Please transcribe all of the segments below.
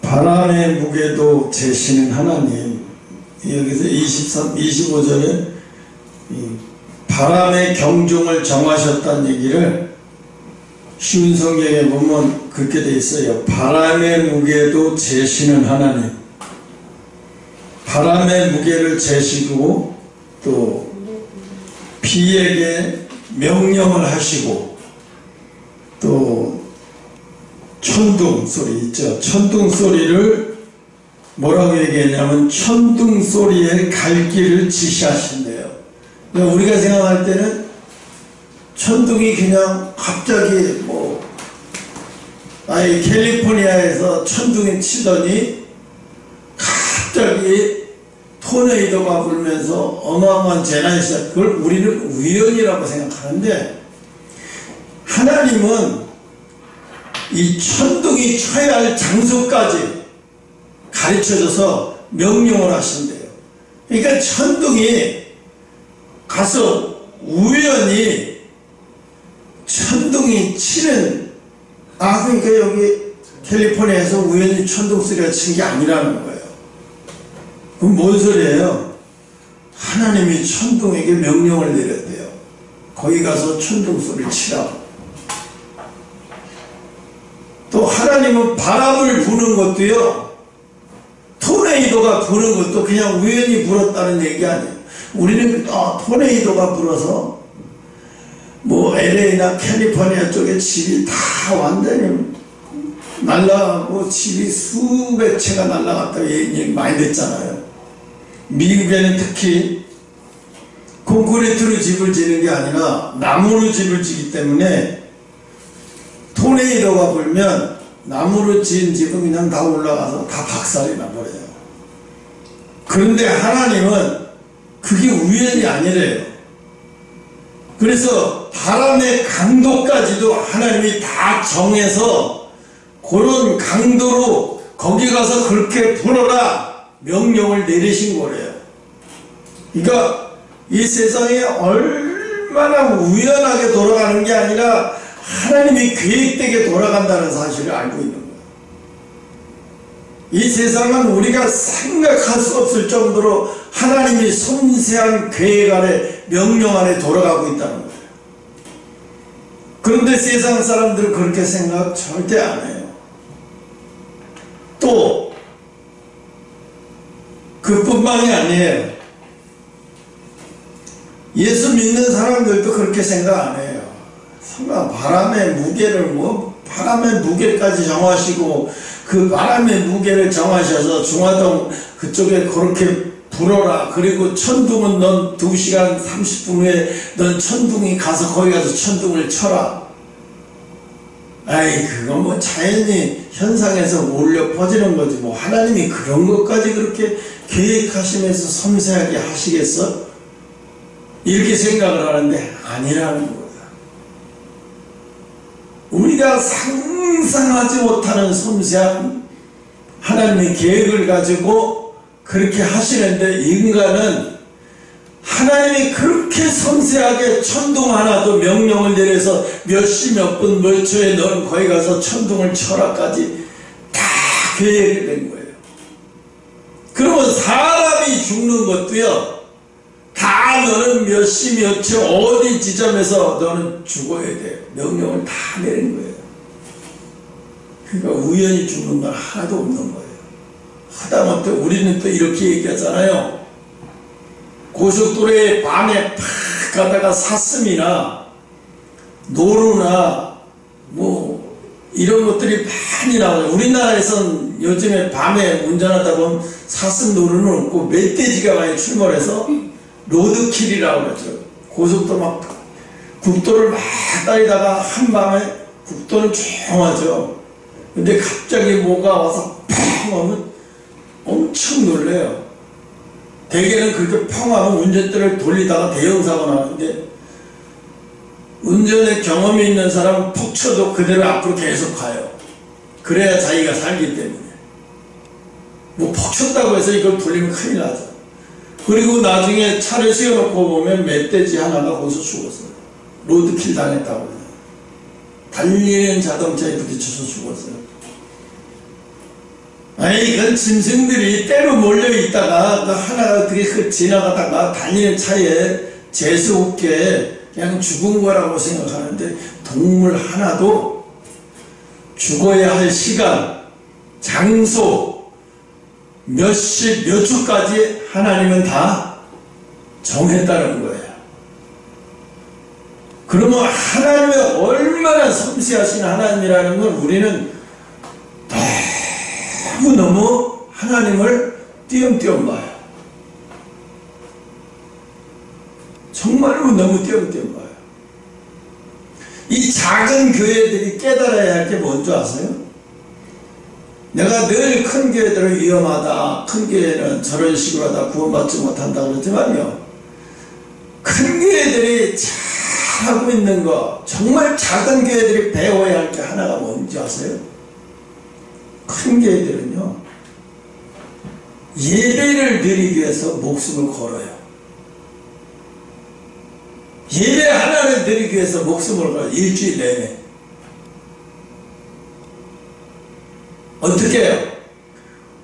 바람의 무게도 재시는 하나님. 여기서 25절에 바람의 경중을 정하셨다는 얘기를 쉬운 성경에 보면 그렇게 돼 있어요. 바람의 무게도 재시는 하나님. 바람의 무게를 재시고 또 비에게 명령을 하시고 또 천둥 소리 있죠. 천둥 소리를 뭐라고 얘기했냐면 천둥 소리에 갈 길을 지시하신대요. 우리가 생각할 때는 천둥이 그냥 갑자기 캘리포니아에서 천둥이 치더니 갑자기 토네이도가 불면서 어마어마한 재난이 시작. 그걸 우리는 우연이라고 생각하는데 하나님은 이 천둥이 쳐야 할 장소까지 가르쳐줘서 명령을 하신대요. 그러니까 천둥이 가서 우연히 천둥이 치는 그러니까 여기 캘리포니아에서 우연히 천둥 소리가 친 게 아니라는 거예요. 그럼 뭔 소리예요? 하나님이 천둥에게 명령을 내렸대요. 거기 가서 천둥 소리를 치라고. 또 하나님은 바람을 부는 것도요, 토네이도가 부는 것도 그냥 우연히 불었다는 얘기 아니에요. 우리는 토네이도가 불어서 LA나 캘리포니아 쪽에 집이 다 완전히 날아가고 집이 수백 채가 날아갔다고 얘기 많이 됐잖아요. 미국에는 특히 콘크리트로 집을 지는 게 아니라 나무로 집을 지기 때문에 토네이도가 불면 나무로 지은 집은 그냥 다 올라가서 다 박살이 나버려요. 그런데 하나님은 그게 우연이 아니래요. 그래서 바람의 강도까지도 하나님이 다 정해서 그런 강도로 거기 가서 그렇게 불어라 명령을 내리신 거래요. 그러니까 이 세상에 얼마나 우연하게 돌아가는 게 아니라 하나님이 계획되게 돌아간다는 사실을 알고 있는 거예요. 이 세상은 우리가 생각할 수 없을 정도로 하나님이 섬세한 계획 아래 명령 아래 돌아가고 있다는 거예요. 그런데 세상 사람들은 그렇게 생각 절대 안 해요. 또 그뿐만이 아니에요. 예수 믿는 사람들도 그렇게 생각 안 해요. 설마 바람의 무게를 바람의 무게까지 정하시고 그 바람의 무게를 정하셔서 중화동 그쪽에 그렇게 불어라. 그리고 천둥은 넌 2시간 30분 후에 넌 천둥이 가서 거기 가서 천둥을 쳐라. 그건 자연히 현상에서 몰려 퍼지는 거지. 하나님이 그런 것까지 그렇게 계획하시면서 섬세하게 하시겠어? 이렇게 생각을 하는데 아니라는 거예요. 우리가 상상하지 못하는 섬세한 하나님의 계획을 가지고 그렇게 하시는데 인간은 하나님이 그렇게 섬세하게 천둥 하나도 명령을 내려서 몇 시 몇 분 몇 초에 너는 거기 가서 천둥을 쳐라까지 다 계획이 된 거예요. 그러면 사람이 죽는 것도요, 다 너는 몇 시 몇 초 어디 지점에서 너는 죽어야 돼. 명령을 다 내린 거예요. 그러니까 우연히 죽는 건 하나도 없는 거예요. 하다못해 우리는 또 이렇게 얘기하잖아요. 고속도로에 밤에 팍 가다가 사슴이나 노루나 이런 것들이 많이 나와요. 우리나라에선 요즘에 밤에 운전하다 보면 사슴 노루는 없고 멧돼지가 많이 출몰해서 로드킬이라고 그러죠. 고속도로 국도를 막 달리다가 한밤에 국도는 조용하죠. 근데 갑자기 뭐가 와서 펑 하면 엄청 놀래요. 대개는 그렇게 펑 하면 운전대를 돌리다가 대형사고 나는데 운전에 경험이 있는 사람은 퍽 쳐도 그대로 앞으로 계속 가요. 그래야 자기가 살기 때문에. 퍽 쳤다고 해서 이걸 돌리면 큰일 나죠. 그리고 나중에 차를 세워놓고 보면 멧돼지 하나가 거기서 죽었어요. 로드킬 당했다고 해요. 달리는 자동차에 부딪혀서 죽었어요. 아니 그 짐승들이 때로 몰려있다가 그 하나가 어떻게 지나가다가 달리는 차에 재수없게 그냥 죽은 거라고 생각하는데, 동물 하나도 죽어야 할 시간, 장소, 몇 시, 몇 초까지 하나님은 다 정했다는 거예요. 그러면 하나님이 얼마나 섬세하신 하나님이라는 걸 우리는 너무 하나님을 띄엄띄엄 봐요. 정말로 너무 띄엄띄엄 봐요. 이 작은 교회들이 깨달아야 할 게 뭔지 아세요? 내가 늘 큰 교회들은 위험하다, 큰 교회는 저런 식으로 하다 구원받지 못한다 그러지만요, 큰 교회들이 잘하고 있는 거, 정말 작은 교회들이 배워야 할 게 하나가 뭔지 아세요? 큰 교회들은요, 예배를 드리기 위해서 목숨을 걸어요. 예배 하나를 드리기 위해서 목숨을 걸어요. 일주일 내내. 어떻게 해요?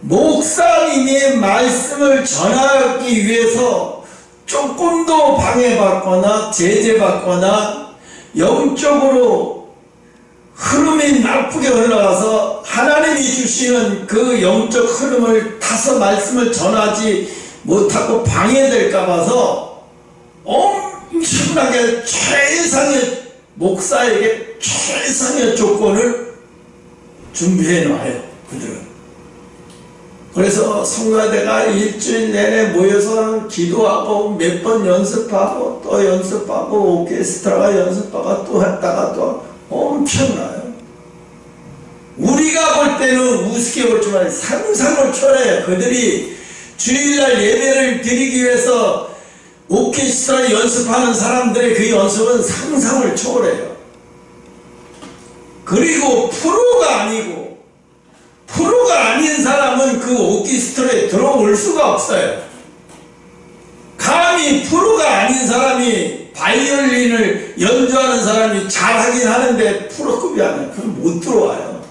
목사님의 말씀을 전하기 위해서 조금도 방해받거나 제재받거나 영적으로 흐름이 나쁘게 흘러가서 하나님이 주시는 그 영적 흐름을 타서 말씀을 전하지 못하고 방해될까 봐서 엄청나게 최상의, 목사에게 최상의 조건을 준비해 놔요, 그들은. 그래서 성가대가 일주일 내내 모여서 기도하고 몇 번 연습하고 또 연습하고 오케스트라가 연습하고 또 했다가 또 엄청나요. 우리가 볼 때는 우습게 볼지만 상상을 초월해요. 그들이 주일날 예배를 드리기 위해서 오케스트라 연습하는 사람들의 그 연습은 상상을 초월해요. 그리고 프로가 아닌 사람은 그 오케스트라에 들어올 수가 없어요. 감히 프로가 아닌 사람이 바이올린을 연주하는 사람이 잘하긴 하는데 프로급이 아니야. 그럼 못 들어와요.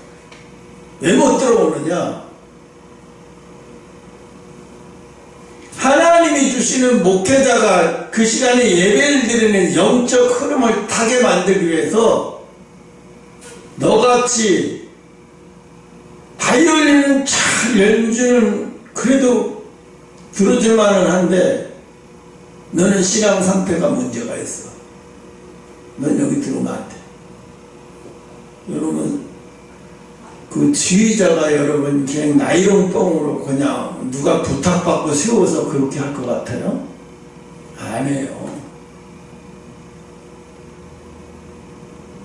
왜 못 들어오느냐? 하나님이 주시는 목회자가 그 시간에 예배를 드리는 영적 흐름을 타게 만들기 위해서 너같이 바이올린은 잘 연주는 그래도 들어줄만은 한데 너는 신앙 상태가 문제가 있어. 넌 여기 들어오면 안 돼. 여러분, 그 지휘자가 여러분 그냥 나이롱뽕으로 그냥 누가 부탁받고 세워서 그렇게 할 것 같아요? 아니에요.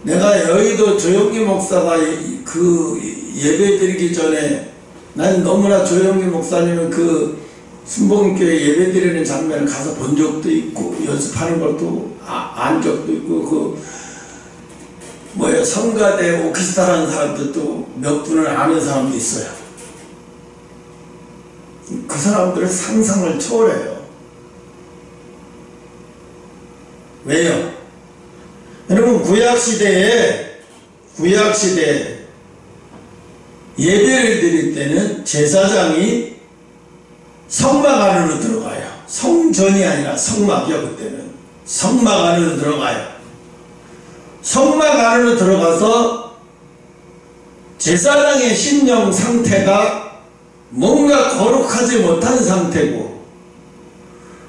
내가 여의도 조영기 목사가 그 예배 드리기 전에, 난 너무나 조영기 목사님은 그 순복음교회 예배 드리는 장면을 가서 본 적도 있고 연습하는 것도 안 적도 있고, 그 성가대 오케스트라라는 사람들도 몇 분을 아는 사람도 있어요. 그 사람들은 상상을 초월해요. 왜요? 여러분, 구약시대에 예배를 드릴 때는 제사장이 성막 안으로 들어가요. 성전이 아니라 성막이요. 그때는 성막 안으로 들어가요. 성막 안으로 들어가서 제사장의 심령 상태가 뭔가 거룩하지 못한 상태고,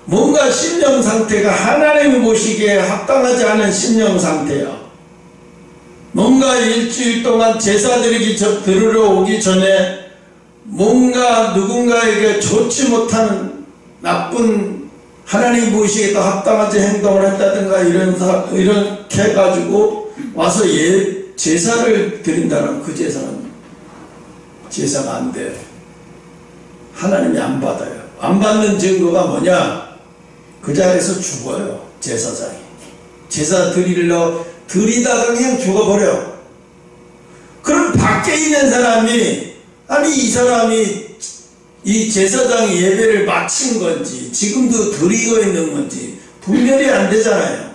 뭔가 심령 상태가 하나님이 보시기에 합당하지 않은 심령 상태야. 뭔가 일주일 동안 제사 들으러 오기 전에 뭔가 누군가에게 좋지 못한 나쁜, 하나님 보시기에 또 합당하지 행동을 했다든가 이렇게 해가지고 와서 제사를 드린다면 그 제사가 안 돼요. 하나님이 안 받아요. 안 받는 증거가 뭐냐? 그 자리에서 죽어요. 제사장이. 제사 드리다가 그냥 죽어버려. 그럼 밖에 있는 사람이, 아니 이 사람이 이 제사장이 예배를 마친 건지 지금도 드리고 있는 건지 분별이 안 되잖아요.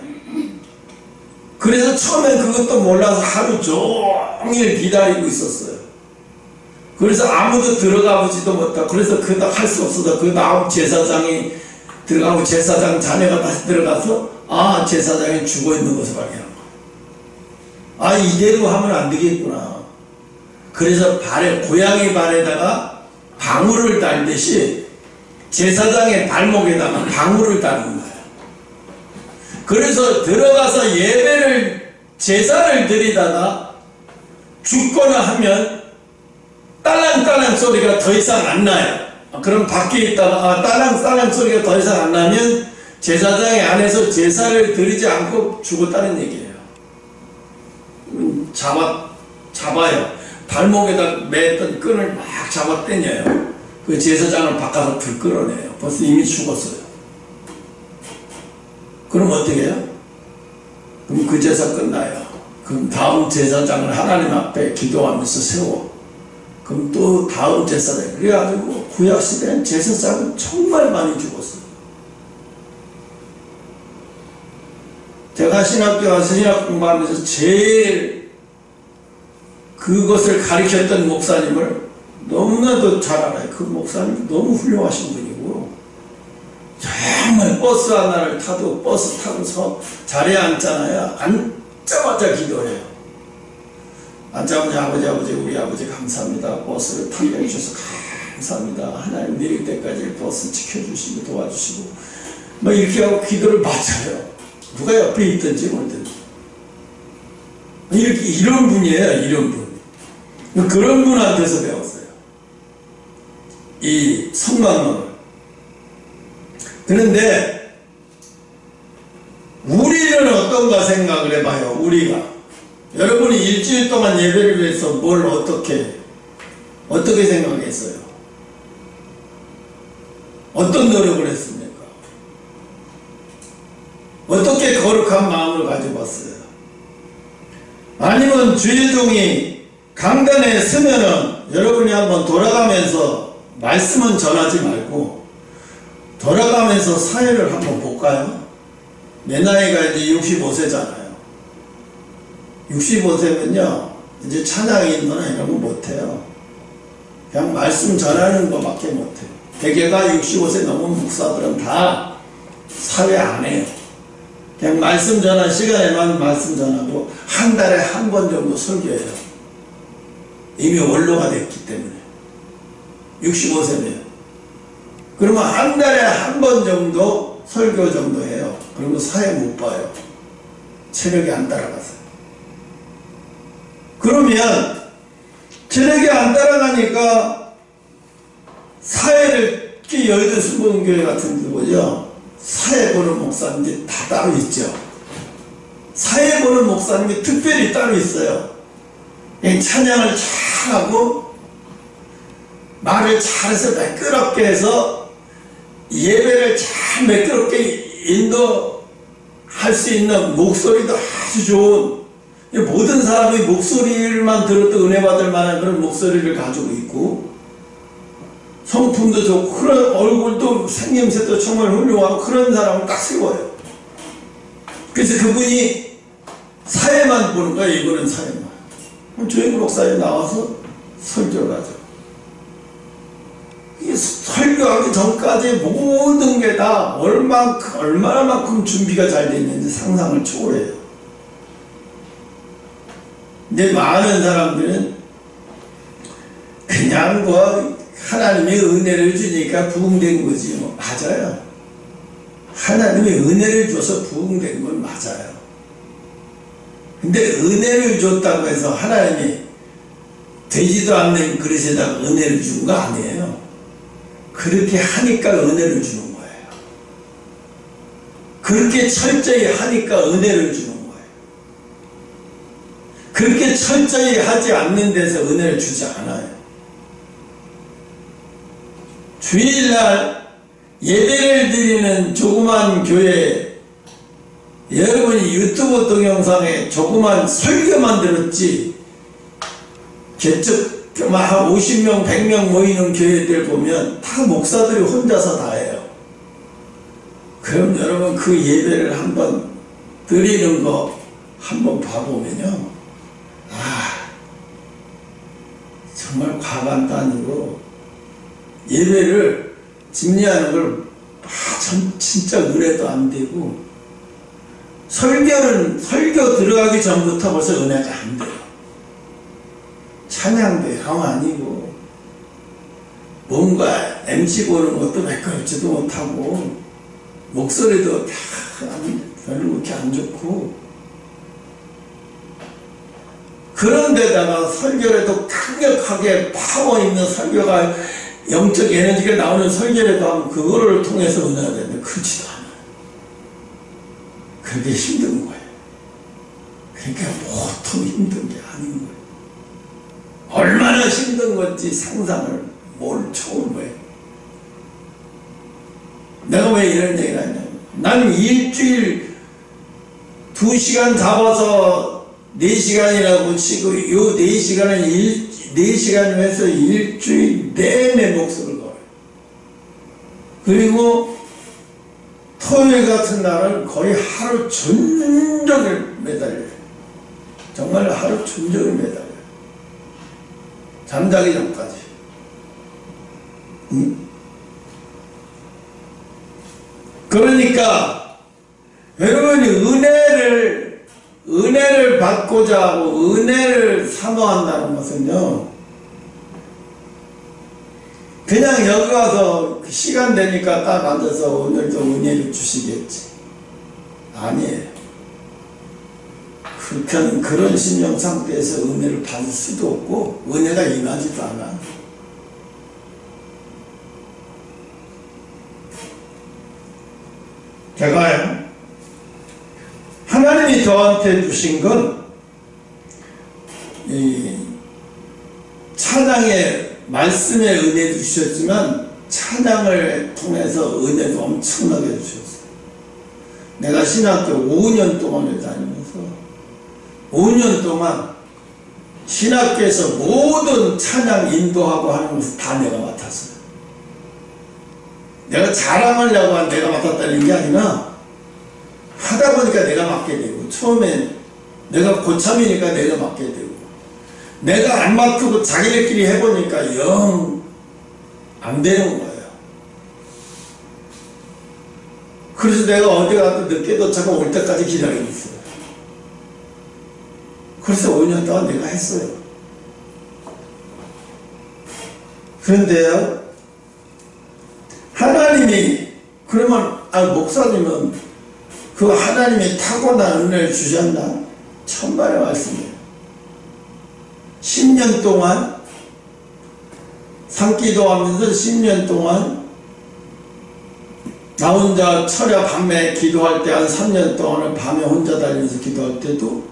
그래서 처음엔 그것도 몰라서 하루 종일 기다리고 있었어요. 그래서 아무도 들어가 보지도 못하고, 그래서 그다 할 수 없어서 그 다음 제사장이 들어가고 제사장 자녀가 다시 들어가서 제사장이 죽어 있는 것을 발견한 거야. 이대로 하면 안 되겠구나. 그래서 고양이 발에다가 방울을 달듯이 제사장의 발목에다가 방울을 다는 거예요. 그래서 들어가서 제사를 드리다가 죽거나 하면 딸랑딸랑 소리가 더 이상 안 나요. 그럼 밖에 있다가 딸랑딸랑 소리가 더 이상 안 나면 제사장이 안에서 제사를 드리지 않고 죽었다는 얘기예요. 잡아요. 발목에다 맸던 끈을 막 잡아 당겨요. 그 제사장을 바꿔서 들 끌어내요. 벌써 이미 죽었어요. 그럼 어떻게 해요? 그럼 그 제사 끝나요. 그럼 다음 제사장을 하나님 앞에 기도하면서 세워. 그럼 또 다음 제사장. 그래가지고 구약시대엔 제사장은 정말 많이 죽었어요. 제가 신학교 가서 신학 공부하면서 제일 그것을 가르쳤던 목사님을 너무나도 잘 알아요. 그 목사님 너무 훌륭하신 분이고, 정말 버스 하나를 타도 버스 타고서 자리에 앉잖아요. 앉자마자 기도해요. 앉자마자 아버지 우리 아버지 감사합니다. 버스를 타게 해주셔서 감사합니다. 하나님 내릴 때까지 버스 지켜주시고 도와주시고 막 이렇게 하고 기도를 마쳐요. 누가 옆에 있든지 뭐든지. 이런 분이에요. 이런 분. 그런 분한테서 배웠어요. 이 성막론을. 그런데 우리는 어떤가 생각을 해봐요. 우리가 여러분이 일주일 동안 예배를 위해서 뭘 어떻게 생각했어요? 어떤 노력을 했습니까? 어떻게 거룩한 마음을 가져봤어요? 아니면 주의 종이 강단에 서면은 여러분이 한번 돌아가면서 말씀은 전하지 말고 돌아가면서 사회를 한번 볼까요? 내 나이가 이제 65세잖아요. 65세면요 이제 찬양 인도나 이런 거 못해요. 그냥 말씀 전하는 거밖에 못해요. 대개가 65세 넘은 목사들은 다 사회 안 해요. 그냥 말씀 전한 시간에만 말씀 전하고 한 달에 한 번 정도 설교해요. 이미 원로가 됐기 때문에. 65세면 그러면 한 달에 한 번 정도 설교 정도 해요. 그리고 사회 못 봐요. 체력이 안 따라가서요. 그러면 체력이 안 따라가니까 사회를, 특히 여의도 순복음교회 같은 데 보죠. 사회 보는 목사님들이 다 따로 있죠. 사회 보는 목사님이 특별히 따로 있어요. 찬양을 잘하고 말을 잘해서 매끄럽게 해서 예배를 잘 매끄럽게 인도할 수 있는 목소리도 아주 좋은, 모든 사람이 목소리만 들어도 은혜 받을 만한 그런 목소리를 가지고 있고 성품도 좋고 그런 얼굴도 생김새도 정말 훌륭하고 그런 사람을 딱 세워요. 그래서 그분이 사회만 보는 거예요. 이거는 사회만. 조영구 목사님 나와서 설교를 하죠. 이 설교하기 전까지 모든 게 다 얼마나만큼 준비가 잘 돼 있는지 상상을 초월해요. 근데 많은 사람들은 그냥 하나님의 은혜를 주니까 부흥된 거지. 맞아요. 하나님의 은혜를 줘서 부흥된 건 맞아요. 근데 은혜를 줬다고 해서 하나님이 되지도 않는 그릇에다가 은혜를 준 거 아니에요. 그렇게 하니까 은혜를 주는 거예요. 그렇게 철저히 하니까 은혜를 주는 거예요. 그렇게 철저히 하지 않는 데서 은혜를 주지 않아요. 주일날 예배를 드리는 조그만 교회, 여러분이 유튜브 동영상에 조그만 설교만 들었지 개척 한 50명 100명 모이는 교회들 보면 다 목사들이 혼자서 다 해요. 그럼 여러분 그 예배를 한번 드리는 거 한번 봐보면요, 정말 과간도 아니고 예배를 집례하는 걸 진짜 은혜도 안 되고, 설교 들어가기 전부터 벌써 은혜가 안 돼요. 찬양도 영 아니고, 뭔가 MC 보는 것도 매끄럽지도 못하고, 목소리도 별로 그렇게 안 좋고, 그런데다가 설교라도 강력하게 파워 있는 설교가, 영적 에너지가 나오는 설교라도 하면 그거를 통해서 은혜가 되는데 그렇지도 않아요. 그게 힘든 거예요. 그러니까 보통 힘든 게 아닌 거예요. 얼마나 힘든 건지 상상을 뭘 초월해. 내가 왜 이런 얘기를 하냐면, 나는 일주일 2시간 잡아서 4시간이라고 치고, 요 4시간은 4시간을 해서 일주일 내내 목숨을 걸어요. 그리고 토요일 같은 날은 거의 하루 종일 매달려요. 정말 하루 종일 매달려요. 잠자기 전까지. 그러니까 여러분이 은혜를 받고자 하고 은혜를 사모한다는 것은요, 그냥 여기 와서 시간 되니까 딱 앉아서 오늘도 은혜를 주시겠지. 아니에요. 그런 심령 상태에서 은혜를 받을 수도 없고 은혜가 임하지도 않아. 제가요, 하나님이 저한테 주신 건 이 찬양의 말씀의 은혜도 주셨지만 찬양을 통해서 은혜도 엄청나게 주셨어요. 내가 신학교 5년 동안을 다니면서 5년 동안 신학교에서 모든 찬양 인도하고 하는 것을 다 내가 맡았어요. 내가 자랑하려고 한 내가 맡았다는 게 아니라 하다 보니까 내가 맡게 되고, 처음엔 내가 고참이니까 내가 맡게 되고, 내가 안 맡고 자기들끼리 해보니까 영 안 되는 거예요. 그래서 내가 어디 가도 늦게 도착하고 올 때까지 기다리고 있어요. 그래서 5년 동안 내가 했어요. 그런데요, 하나님이, 그러면 목사님은 그 하나님이 타고난 은혜를 주셨나? 천만의 말씀이에요. 10년 동안 산기도하면서 10년 동안 나 혼자 철야 밤에 기도할 때 한 3년 동안을 밤에 혼자 다니면서 기도할 때도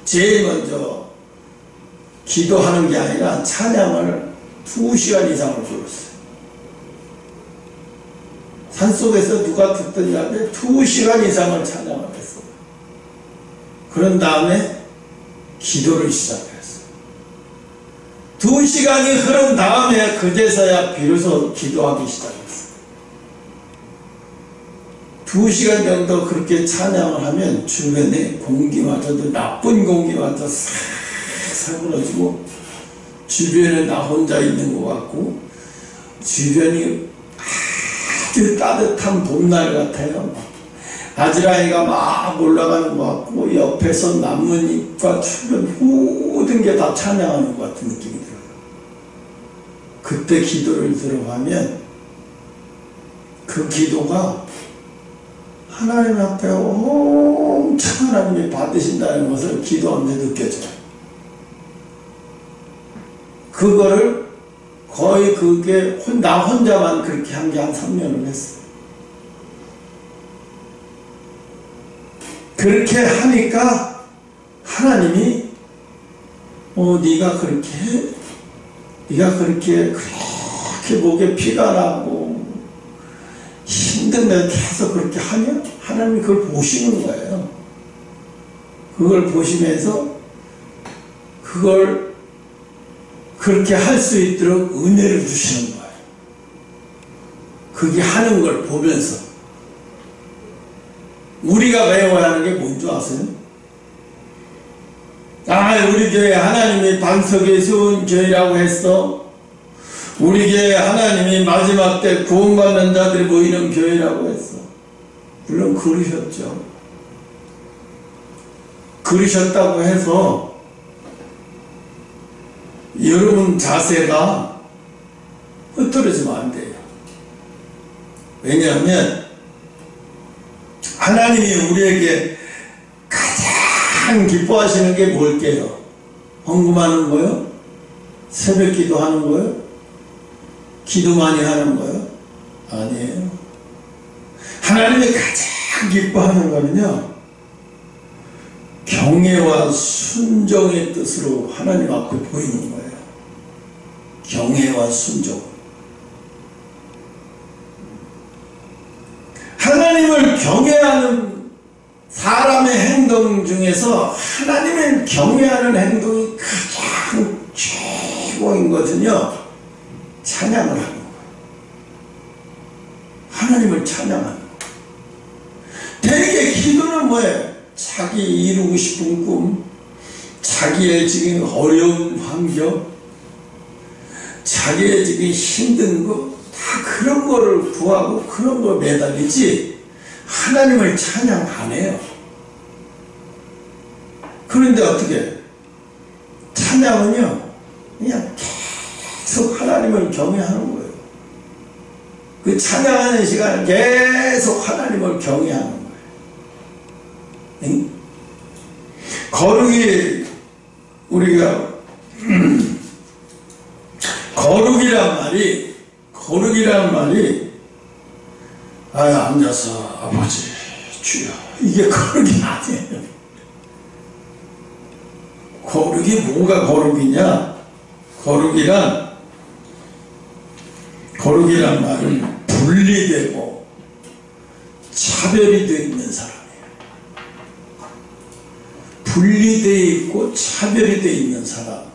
제일 먼저 기도하는 게 아니라 찬양을 2시간 이상을 불렀어요. 산속에서 누가 듣든지 하는데 2시간 이상을 찬양을 했어요. 그런 다음에 기도를 시작했어요. 2시간이 흐른 다음에 그제서야 비로소 기도하기 시작했어요. 2시간 정도 그렇게 찬양을 하면 주변에 공기마저도, 나쁜 공기마저 싹 사그러지고, 주변에 나 혼자 있는 것 같고, 주변이 아주 따뜻한 봄날 같아요. 바지라이가 막 올라가는 것 같고, 옆에서 나뭇잎과 주변 모든 게 다 찬양하는 것 같은 느낌이 들어요. 그때 기도를 들어가면 그 기도가 하나님 앞에 엄청 하나님이 받으신다는 것을 기도하면서 느껴져요. 그거를 거의 그게 나 혼자만 그렇게 한 게 한 3년을 했어요. 그렇게 하니까 하나님이 네가 그렇게 목에 피가 나고 힘든데 계속 그렇게 하냐? 하나님이 그걸 보시는 거예요. 그걸 보시면서 그걸 그렇게 할 수 있도록 은혜를 주시는 거예요. 그게 하는 걸 보면서. 우리가 배워야 하는 게 뭔지 아세요? 우리 교회 하나님이 반석에 세운 교회라고 했어. 우리 교회 하나님이 마지막 때 구원받는 자들이 모이는 교회라고 했어. 물론 그러셨죠. 그러셨다고 해서 여러분 자세가 흩어지면 안 돼요. 왜냐하면 하나님이 우리에게 가장 기뻐하시는 게 뭘게요? 헌금하는 거요? 새벽 기도하는 거요? 기도 많이 하는 거요? 아니에요. 하나님이 가장 기뻐하는 거는요, 경외와 순종의 뜻으로 하나님 앞에 보이는 거예요. 경외와 순종. 하나님을 경외하는 사람의 행동 중에서 하나님을 경외하는 행동이 가장 최고인 것은요, 찬양을 하는 거예요. 하나님을 찬양하는 거예요. 대개 기도는 뭐예요? 자기 이루고 싶은 꿈, 자기의 지금 어려운 환경, 자기의 지금 힘든 거, 다 그런 거를 구하고 그런 거 매달리지 하나님을 찬양 안 해요. 그런데 어떻게? 찬양은요, 그냥 계속 하나님을 경외하는 거예요. 그 찬양하는 시간을 계속 하나님을 경외하는 거예요. 응? 거룩이, 우리가 거룩이란 말이 앉아서 아버지 주여, 이게 거룩이 아니에요. 거룩이 뭐가 거룩이냐? 거룩이란 말은 분리되고 차별이 되어 있는 사람이에요. 분리되어 있고 차별이 되어 있는 사람.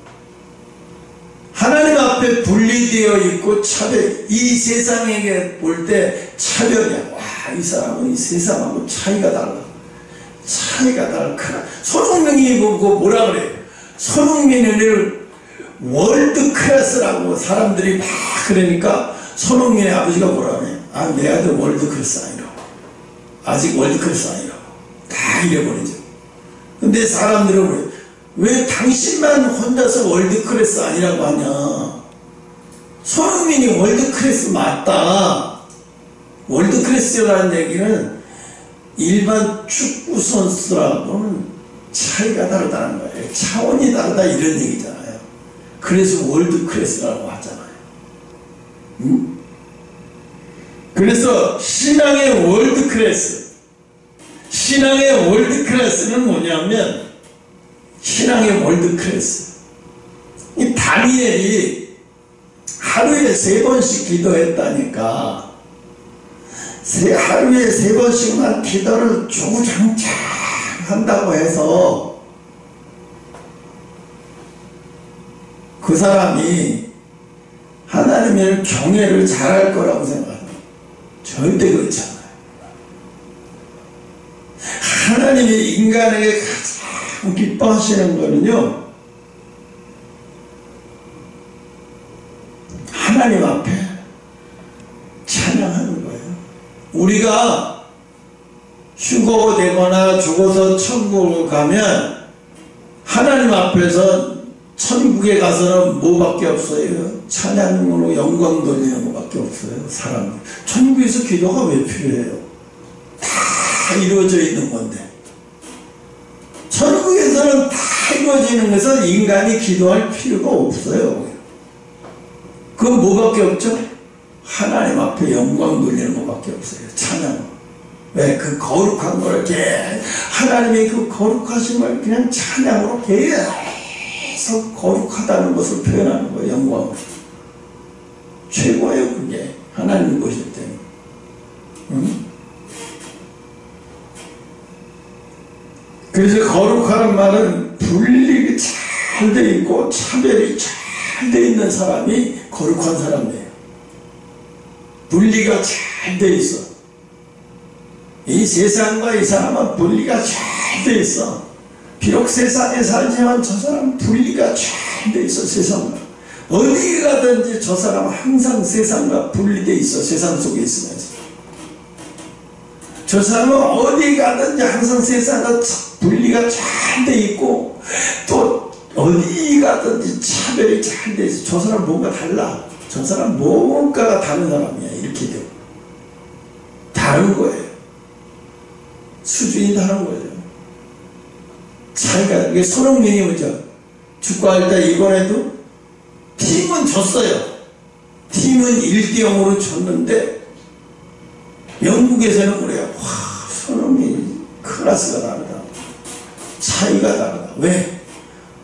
하나님 앞에 분리되어 있고 차별, 이 세상에게 볼 때 차별이야. 와, 이 사람은 이 세상하고 차이가 달라. 손흥민이 보고 뭐라 그래요? 손흥민을 월드 클래스라고 사람들이 막 그러니까 손흥민의 아버지가 뭐라 그래요? 내 아들 월드 클래스 아니라고. 아직 월드 클래스 아니라고. 다 이래버리죠. 근데 사람들은 왜 당신만 혼자서 월드 클래스 아니라고 하냐? 손흥민이 월드 클래스 맞다. 월드 클래스라는 얘기는 일반 축구 선수라고는 차이가 다르다는 거예요. 차원이 다르다 이런 얘기잖아요. 그래서 월드 클래스라고 하잖아요. 응? 그래서 신앙의 월드 클래스, 신앙의 월드 클래스는 뭐냐면, 신앙의 월드 클래스, 이 다니엘이 하루에 3번씩 기도했다니까, 하루에 3번씩만 기도를 주구장창 한다고 해서 그 사람이 하나님의 경외를 잘할 거라고 생각합니다. 절대 그렇지 않아요. 하나님이 인간에게 가장 기뻐하시는 거는요, 하나님 앞에 찬양하는 거예요. 우리가 휴거되거나 죽어서 천국을 가면 하나님 앞에서 천국에 가서는 뭐밖에 없어요? 찬양으로 영광 돌리는 것밖에 없어요. 사람. 천국에서 기도가 왜 필요해요? 다 이루어져 있는 건데. 천국에서는 다 이루어지는 것은 인간이 기도할 필요가 없어요. 그건 뭐밖에 없죠? 하나님 앞에 영광 돌리는 것밖에 없어요. 찬양. 왜? 그 거룩한 걸 이렇게 하나님의 그 거룩하심을 그냥 찬양으로 계속 거룩하다는 것을 표현하는 거예요. 영광으로. 최고예요. 그게 하나님 보실 때는. 응? 그래서 거룩하는 말은 분리가 잘 돼 있고 차별이 잘 돼 있는 사람이 거룩한 사람이에요. 분리가 잘 돼 있어. 이 세상과 이 사람은 분리가 잘 돼 있어. 비록 세상에 살지만 저 사람 분리가 잘 돼 있어. 세상과 어디 가든지 저 사람 항상 세상과 분리돼 있어. 세상 속에 있으면서 저 사람은 어디 가든지 항상 세상과 분리가 잘 돼 있고 또 어디 가든지 차별이 잘 돼 있어. 저 사람 뭔가 달라. 저 사람 뭔가가 다른 사람이야. 이렇게 되고 다른 거예요. 수준이 다른 거예요. 차이가. 이게 손흥민이 뭐죠? 축구할 때 이번에도 팀은 졌어요. 팀은 1대0으로 졌는데 영국에서는 그래요. 와, 손흥민이 클래스가 다르다. 차이가 다르다. 왜?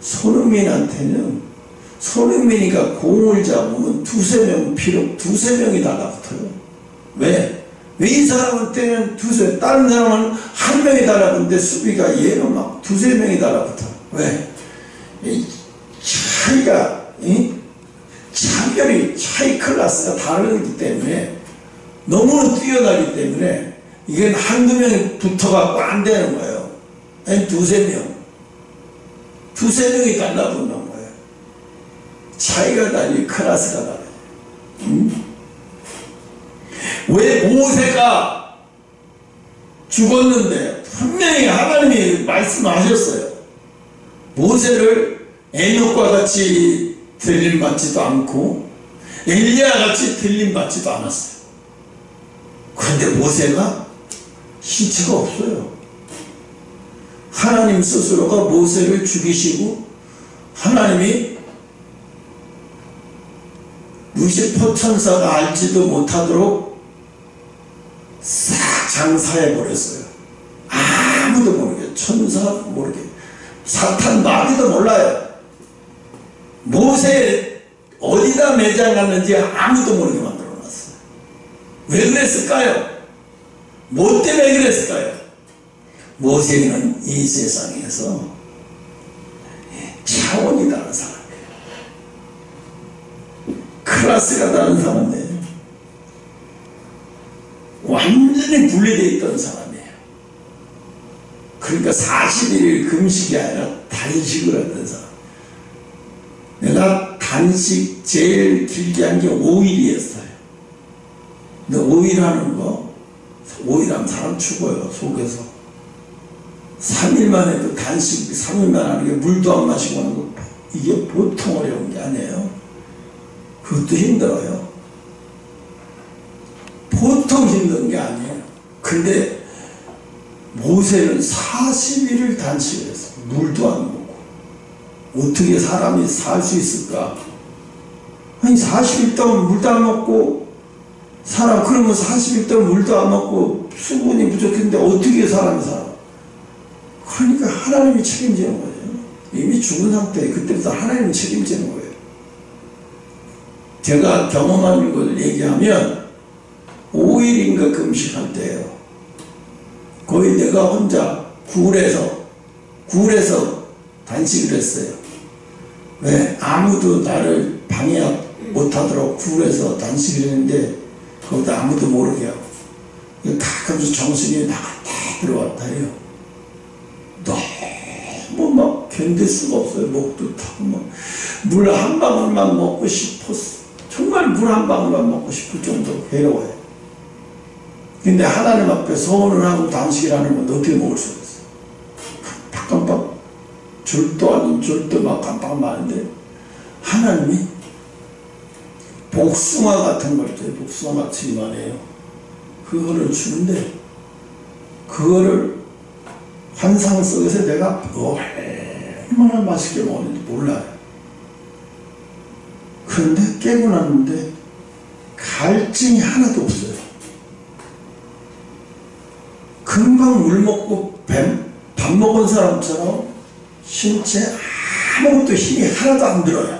손흥민한테는 손흥민이가 공을 잡으면 두세 명, 비록 두세 명이 달라붙어요. 왜? 왜 이 사람한테는 두세, 다른 사람은 한 명이 달라붙는데 수비가 얘는 막 두세 명이 달라붙어. 왜? 이 차이가, 차별이, 차이 클래스가 다르기 때문에 너무 뛰어나기 때문에 이건 한두 명이 붙어갖고 안 되는 거예요. 아니, 두세 명. 두세 명이 달라붙는 거예요. 차이가 달리 클래스가 달라요. 왜 모세가 죽었는데 분명히 하나님이 말씀하셨어요. 모세를 에녹과 같이 들림받지도 않고 엘리야 같이 들림받지도 않았어요. 그런데 모세가 신체가 없어요. 하나님 스스로가 모세를 죽이시고 하나님이 루시퍼 천사가 알지도 못하도록 싹 장사해 버렸어요. 아무도 모르게, 천사 모르게, 사탄 마귀도 몰라요. 모세 어디다 매장갔는지 아무도 모르게 만들어 놨어요. 왜 그랬을까요? 뭐 때문에 그랬을까요? 모세는 이 세상에서 차원이 다른 사람이에요. 클래스가 다른 사람이에요. 완전히 분리되어 있던 사람이에요. 그러니까 41일 금식이 아니라 단식을 했던 사람. 내가 단식 제일 길게 한 게 5일이었어요. 근데 5일 하는 거, 5일 하면 사람 죽어요, 속에서. 3일만 해도 단식, 3일만 하는 게 물도 안 마시고 하는 거, 이게 보통 어려운 게 아니에요. 그것도 힘들어요. 보통 힘든 게 아니에요. 근데 모세는 40일을 단식을 했어요. 물도 안 먹고. 어떻게 사람이 살 수 있을까? 아니 40일 동안 물도 안 먹고 사람, 그러면 40일 동안 물도 안 먹고 수분이 부족했는데 어떻게 사람이 살아? 그러니까 하나님이 책임지는 거예요. 이미 죽은 상태에 그때부터 하나님이 책임지는 거예요. 제가 경험한 걸 얘기하면 5일인가 금식할 때예요. 거의 내가 혼자 굴에서 단식을 했어요. 왜? 아무도 나를 방해 못하도록 굴에서 단식을 했는데 거기다 아무도 모르게 하고 가끔씩 정신이 나갔다 들어왔다 해요. 너무 막 견딜 수가 없어요. 목도 타고 막 물 한 방울만 먹고 싶었어. 정말 물 한 방울만 먹고 싶을 정도로 괴로워요. 근데 하나님 앞에 소원을 하고 단식을 하는 건 어떻게 먹을 수가 있어요? 깜빡 줄도 아닌 줄도 막 깜빡 많은데 하나님이 복숭아 같은 걸 줘요. 복숭아 같이 이만해요. 그거를 주는데 그거를 환상 속에서 내가 얼마나 맛있게 먹었는지 몰라요. 그런데 깨고 났는데 갈증이 하나도 없어요. 금방 물 먹고 밥 먹은 사람처럼 신체 아무것도 힘이 하나도 안 들어요.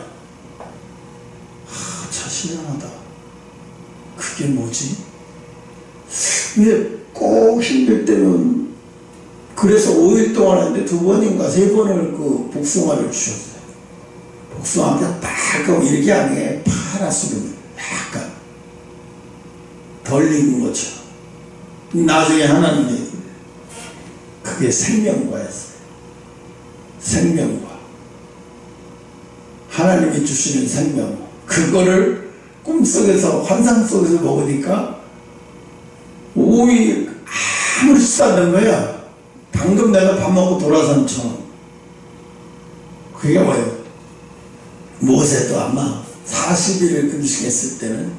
참 신기하다. 그게 뭐지? 왜 꼭 힘들 때는 그래서 5일 동안 했는데 2번인가 3번을 그 복숭아를 주셨어요. 복숭아가 빨갛고 이렇게 아니에요. 파랗습니다. 약간 덜 익은 것처럼. 나중에 하나님이 그게 생명과였어요. 생명과 하나님이 주시는 생명, 그거를 꿈속에서 환상 속에서 먹으니까 오이 아무렇지도 않는 거야. 방금 내가 밥 먹고 돌아선 처럼. 그게 뭐예요? 모세도 아마 40일을 금식했을 때는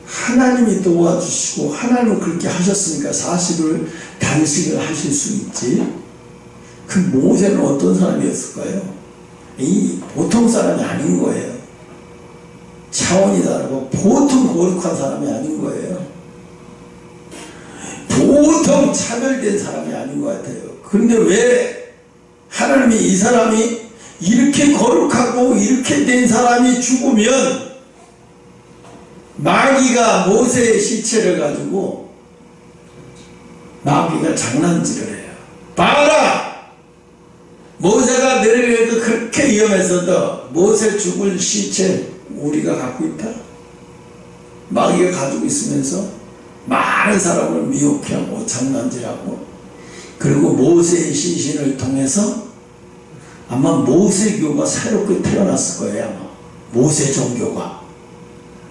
하나님이 도와주시고 하나님은 그렇게 하셨으니까 40일 단식을 하실 수 있지. 그 모세는 어떤 사람이었을까요? 이 보통 사람이 아닌 거예요. 차원이 다르고 보통 거룩한 사람이 아닌 거예요. 보통 차별된 사람이 아닌 것 같아요. 그런데 왜 하나님이 이 사람이 이렇게 거룩하고 이렇게 된 사람이 죽으면 마귀가 모세의 시체를 가지고 마귀가 장난질을 해요. 봐라! 모세가 내려가도 그렇게 위험했어도 모세 죽을 시체 우리가 갖고 있다. 마귀가 가지고 있으면서 많은 사람을 미혹하고 장난질하고, 그리고 모세의 시신을 통해서 아마 모세교가 새롭게 태어났을 거예요. 아마 모세 종교가.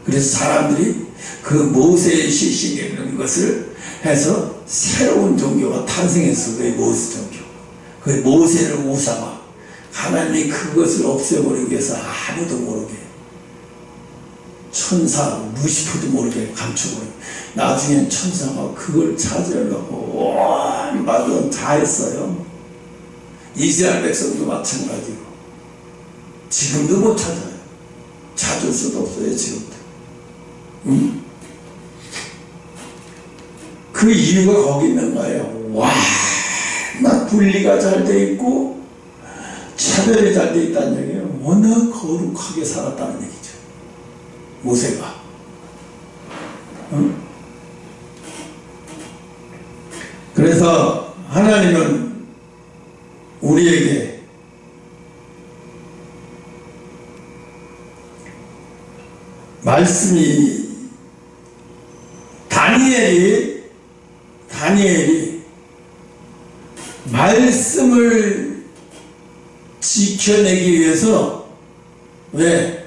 그래서 사람들이 그 모세의 시신이라는 것을 해서 새로운 종교가 탄생했을 거예요. 모세 종교. 그 모세를 우상화, 하나님이 그것을 없애버리기 위해서 아무도 모르게 천사 루시퍼도 모르게 감춰버리고, 나중엔 천사가 그걸 찾으려고 온 마음 다 했어요. 이스라엘 백성도 마찬가지고 지금도 못 찾아요. 찾을 수도 없어요. 지금도. 그 이유가 거기 있는 거예요. 와, 나 분리가 잘 돼 있고 차별이 잘 돼 있다는 얘기예요. 워낙 거룩하게 살았다는 얘기죠. 모세가. 그래서 하나님은 우리에게 말씀이 다니엘이 말씀을 지켜내기 위해서, 왜?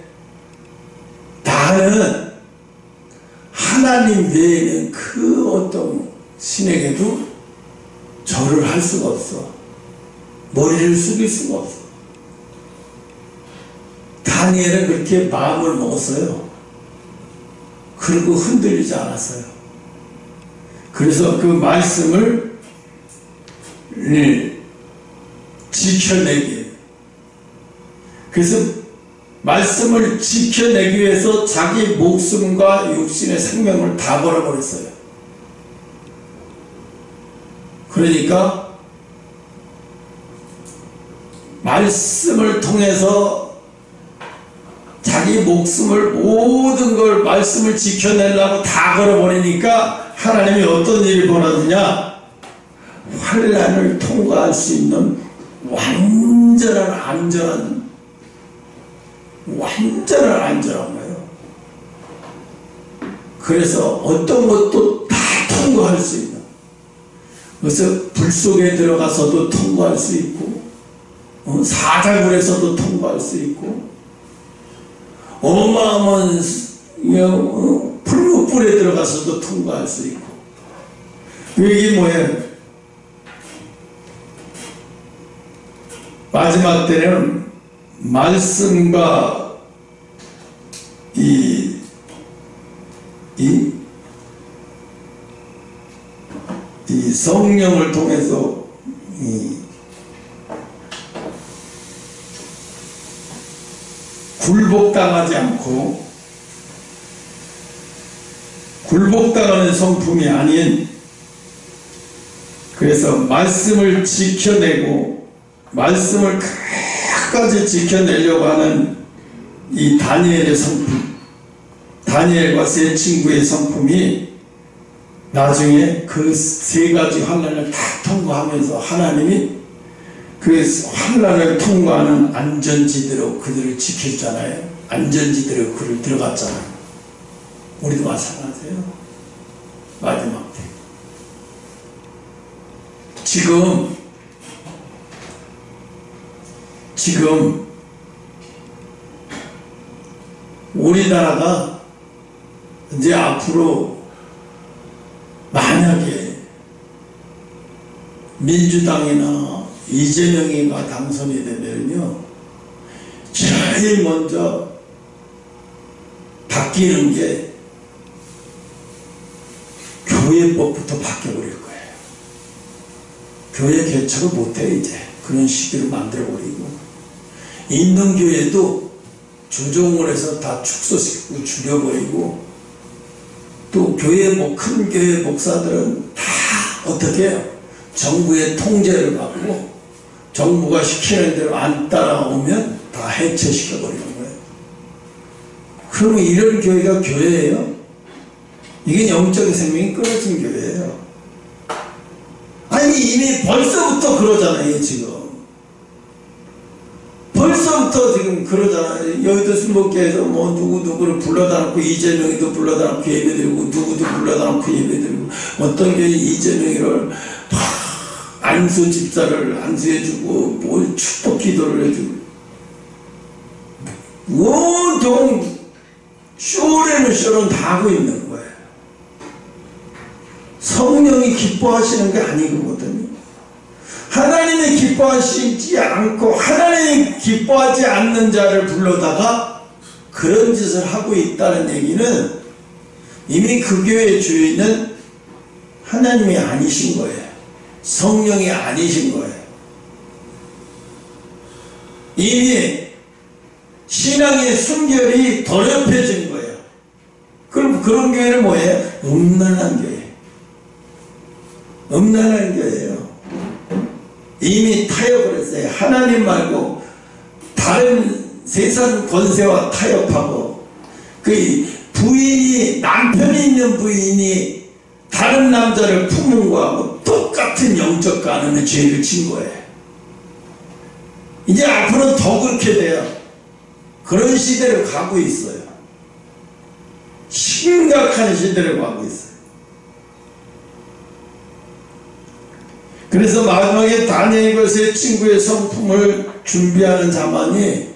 나는 하나님 외에는 그 어떤 신에게도 절을 할 수가 없어. 머리를 숙일 수가 없어. 다니엘은 그렇게 마음을 먹었어요. 그리고 흔들리지 않았어요. 그래서 그 말씀을 지켜내기, 그래서 말씀을 지켜내기 위해서 자기 목숨과 육신의 생명을 다 걸어버렸어요. 그러니까 말씀을 통해서 자기 목숨을, 모든 걸 말씀을 지켜내려고 다 걸어버리니까 하나님이 어떤 일이 벌어지냐, 환난을 통과할 수 있는 완전한 안전한 거예요. 그래서 어떤 것도 다 통과할 수 있는, 그래서 불 속에 들어가서도 통과할 수 있고, 사자굴에서도 통과할 수 있고, 어마어마한 불에 들어가서도 통과할 수 있고. 이게 뭐예요? 마지막 때는 말씀과 이 성령을 통해서 굴복당하지 않고, 굴복당하는 성품이 아닌, 그래서 말씀을 지켜내고 말씀을 끝까지 지켜내려고 하는 이 다니엘의 성품, 다니엘과 세 친구의 성품이 나중에 그 세 가지 환난을 다 통과하면서 하나님이 그 환난을 통과하는 안전지대로 그들을 지켰잖아요. 안전지대로 그를 들어갔잖아요. 우리도 마찬가지예요. 마지막 때. 지금 지금 우리나라가 이제 앞으로 만약에 민주당이나 이재명이가 당선이 되면요, 제일 먼저 바뀌는 게 교회법부터 바뀌어버릴 거예요. 교회 개척을 못해. 이제 그런 시기로 만들어버리고, 있는 교회도 조정을 해서 다 축소시키고 줄여버리고, 또 교회 큰 교회 목사들은 다 어떻게 해요? 정부의 통제를 받고 정부가 시키는 대로 안 따라오면 다 해체시켜버리는 거예요. 그러면 이런 교회가 교회예요? 이게 영적인 생명이 끊어진 교회예요. 아니, 이미 벌써부터 그러잖아요. 지금 벌써부터 지금 그러잖아요. 여의도 순복교에서 뭐 누구를 불러다 놓고 이재명이도 불러다 놓고 예배드리고, 누구도 불러다 놓고 예배드리고, 어떤 교회 이재명이를 안수 집사를 안수해주고, 뭘 축복 기도를 해주고, 온통 쇼라는 쇼는 다 하고 있는 거예요. 성령이 기뻐하시는 게 아니거든요. 하나님이 기뻐하시지 않고 하나님이 기뻐하지 않는 자를 불러다가 그런 짓을 하고 있다는 얘기는 이미 그 교회의 주인은 하나님이 아니신 거예요. 성령이 아니신 거예요. 이미 신앙의 순결이 더럽혀진 거예요. 그럼 그런 교회는 뭐예요? 음란한 교회. 음란한 교회예요. 이미 타협을 했어요. 하나님 말고 다른 세상 권세와 타협하고, 그 부인이, 남편이 있는 부인이 다른 남자를 품은 거하고 똑같은 영적 간음의 죄를 진 거예요. 이제 앞으로는 더 그렇게 돼요. 그런 시대를 가고 있어요. 심각한 시대를 가고 있어요. 그래서 마지막에 다니엘과 세 친구의 성품을 준비하는 자만이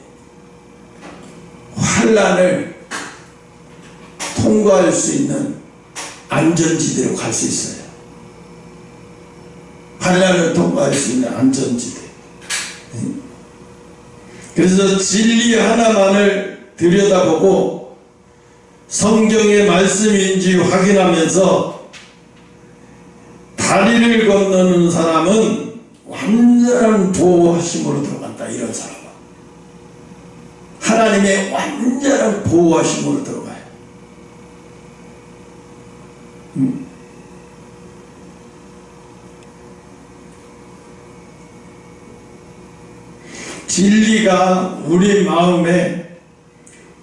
환난을 통과할 수 있는 안전지대로 갈 수 있어요. 환난을 통과할 수 있는 안전지대. 그래서 진리 하나만을 들여다보고 성경의 말씀인지 확인하면서 다리를 건너는 사람은 완전한 보호하심으로 들어간다. 이런 사람은 하나님의 완전한 보호하심으로 들어가요. 진리가 우리 마음에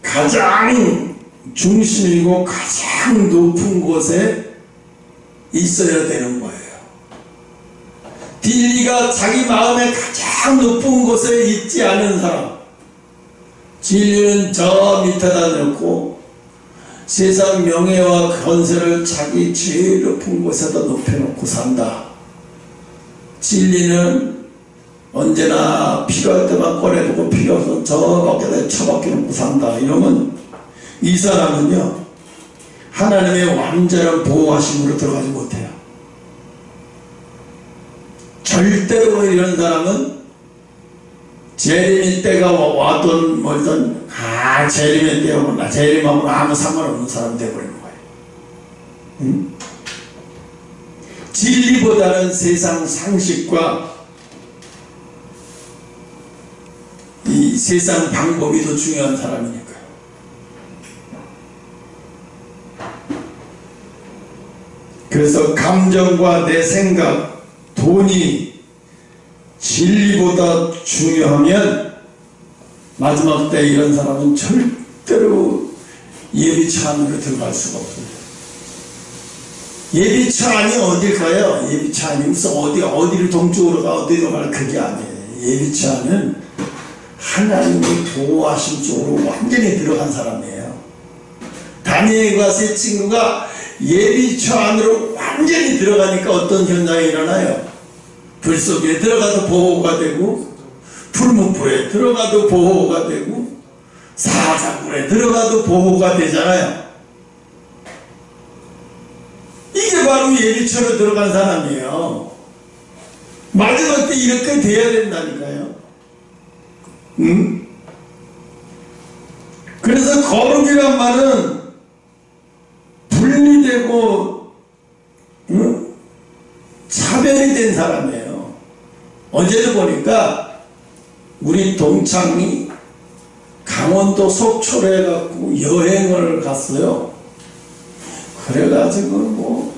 가장 중심이고 가장 높은 곳에 있어야 되는 거예요. 진리가 자기 마음에 가장 높은 곳에 있지 않은 사람, 진리는 저 밑에다 놓고 세상 명예와 권세를 자기 제일 높은 곳에다 높여놓고 산다. 진리는 언제나 필요할 때만 꺼내두고 필요 없어 저 밖에다 처박혀놓고 산다. 이러면 이 사람은요, 하나님의 완전한 보호하심으로 들어가지 못해요. 절대로 이런 사람은 재림의 때가 와든 멀든 재림의 때하고는 재림하고는 아무 상관없는 사람 되어버리는 거예요. 응? 진리보다는 세상 상식과 이 세상 방법이 더 중요한 사람이니까요. 그래서 감정과 내 생각, 돈이 진리보다 중요하면 마지막 때 이런 사람은 절대로 예비차 안으로 들어갈 수가 없어요. 예비차 안이 어딜까요? 예비차 안이 무슨 어디를 동쪽으로 가 어디로 가 그게 아니에요. 예비차 안은 하나님의 보호하신 쪽으로 완전히 들어간 사람이에요. 다니엘과 세 친구가 예비처 안으로 완전히 들어가니까 어떤 현상이 일어나요? 불 속에 들어가서 보호가 되고, 풀무불에 들어가도 보호가 되고 사자굴에 들어가도 보호가 되잖아요. 이게 바로 예리처로 들어간 사람이에요. 마지막 때 이렇게 돼야 된다니까요. 응? 그래서 거룩이란 말은 분리되고 차별이 된 사람이에요. 어제도 보니까 우리 동창이 강원도 속초로 해갖고 여행을 갔어요. 그래가지고 뭐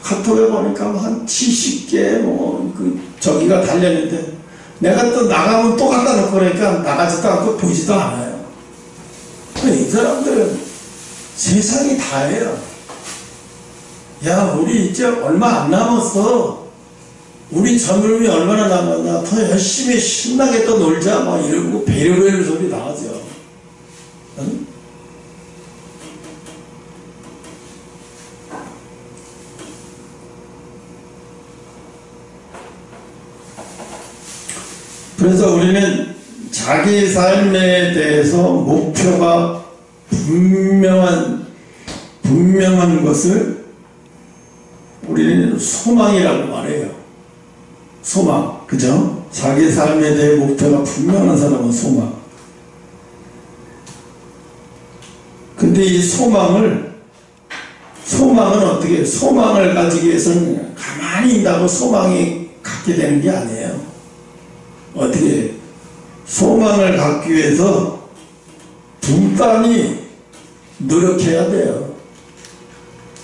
카톡에 보니까 한 70개 저기가 달렸는데 내가 또 나가면 또 갖다 놓고 그러니까 나가지도 않고 보지도 않아요. 이 사람들은 세상이 다예요. 야, 우리 이제 얼마 안 남았어. 우리 젊음이 얼마나 남았나. 더 열심히 신나게 또 놀자. 막 이러고 배려배려 소리 나가죠. 응? 그래서 우리는 자기 삶에 대해서 목표가 분명한 것을 우리는 소망이라고 말해요. 소망, 그죠? 자기 삶에 대해 목표가 분명한 사람은 소망. 근데 이 소망은 어떻게, 소망을 가지기 위해서는 가만히 있다고 소망이 갖게 되는 게 아니에요. 어떻게, 소망을 갖기 위해서 분단히 노력해야 돼요.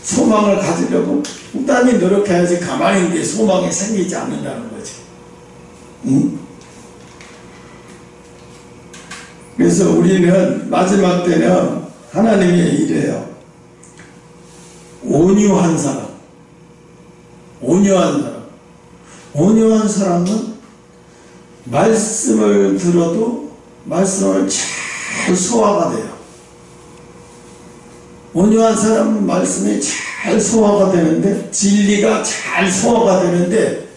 소망을 가지려고 분단히 노력해야지 가만히 있는 게 소망이 생기지 않는다는 거지. 응? 그래서 우리는 마지막 때는 하나님이 이래요. 온유한 사람. 온유한 사람은 말씀을 들어도 말씀을 잘 소화가 돼요. 온유한 사람은 말씀이 잘 소화가 되는데, 진리가 잘 소화가 되는데,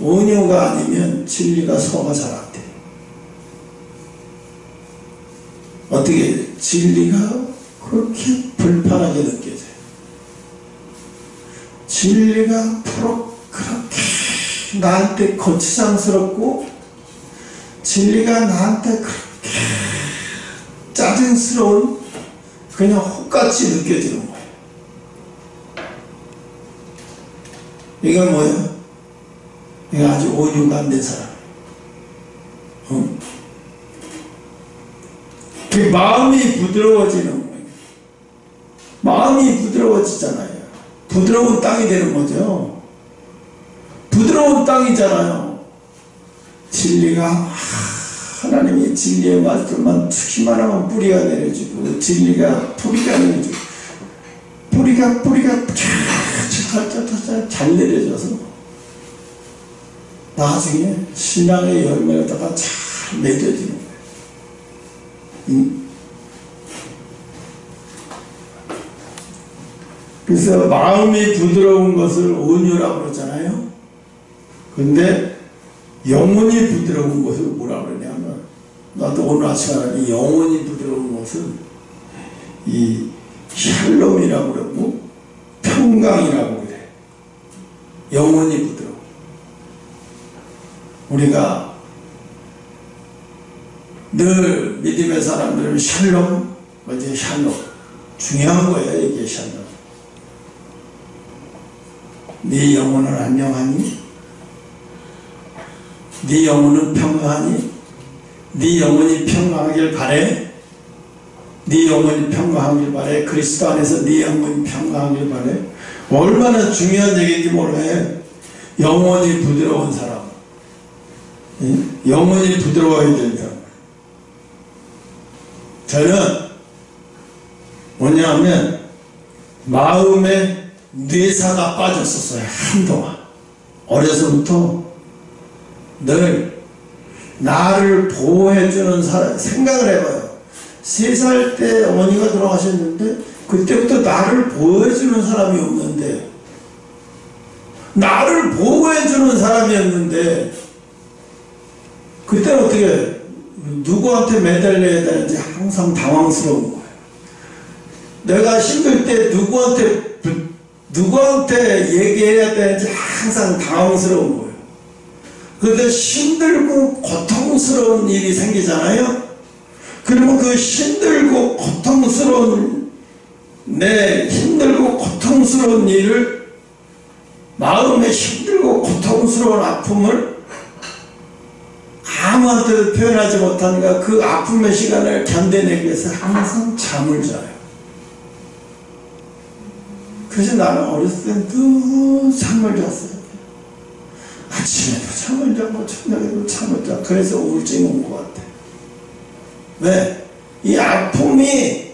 온유가 아니면 진리가 소화가 잘 안 돼요. 어떻게 진리가 그렇게 불편하게 느껴져요. 진리가 그렇게 나한테 거치장스럽고, 진리가 나한테 그렇게 짜증스러운 그냥 혹같이 느껴지는 거예요. 이건 뭐예요? 이거 아주 온유가 안 된 사람. 그 마음이 부드러워지는 거예요. 마음이 부드러워지잖아요. 부드러운 땅이 되는 거죠. 부드러운 땅이잖아요. 진리가 하나님이 진리의 말씀만 주기만 하면 뿌리가 내려지고, 진리가 뿌리가 내려지고, 뿌리가 잘 내려져서 나중에 신앙의 열매에다가 잘 맺어지는 거예요. 그래서 마음이 부드러운 것을 온유라고 그러잖아요. 근데 영혼이 부드러운 것을 뭐라 그러냐면, 나도 오늘 아침에 영혼이 부드러운 것은 이 샬롬이라고 그러고 평강이라고 그래. 영혼이 부드러워. 우리가 늘 믿음의 사람들은 샬롬, 뭐지, 샬롬. 중요한 거예요, 이게 샬롬. 네 영혼은 안녕하니? 네 영혼은 평강하니? 네 영혼이 평강하길 바래? 네 영혼이 평강하길 바래? 그리스도 안에서 네 영혼이 평강하길 바래? 얼마나 중요한 얘기인지 몰라요. 영혼이 부드러운 사람, 영혼이 부드러워야 되는 사람. 저는 뭐냐면 마음에 뇌사가 빠졌었어요. 한동안. 어려서부터 늘 나를 보호해주는 사람, 생각을 해봐요. 3살 때 어머니가 돌아가셨는데 그때부터 나를 보호해주는 사람이 없는데, 나를 보호해주는 사람이 없는데 그때는 어떻게 누구한테 매달려야 되는지 항상 당황스러운 거예요. 내가 힘들 때 누구한테 얘기해야 되는지 항상 당황스러운 거예요. 그런데 힘들고 고통스러운 일이 생기잖아요. 그러면 그 힘들고 고통스러운 내 힘들고 고통스러운 일을, 마음에 힘들고 고통스러운 아픔을 아무한테도 표현하지 못하니까 그 아픔의 시간을 견뎌내기 위해서 항상 잠을 자요. 그래서 나는 어렸을 때 늘 잠을 잤어요. 아침에도 잠을 자고 저녁에도 잠을 자. 그래서 우울증이 온 것 같아. 왜? 이 아픔이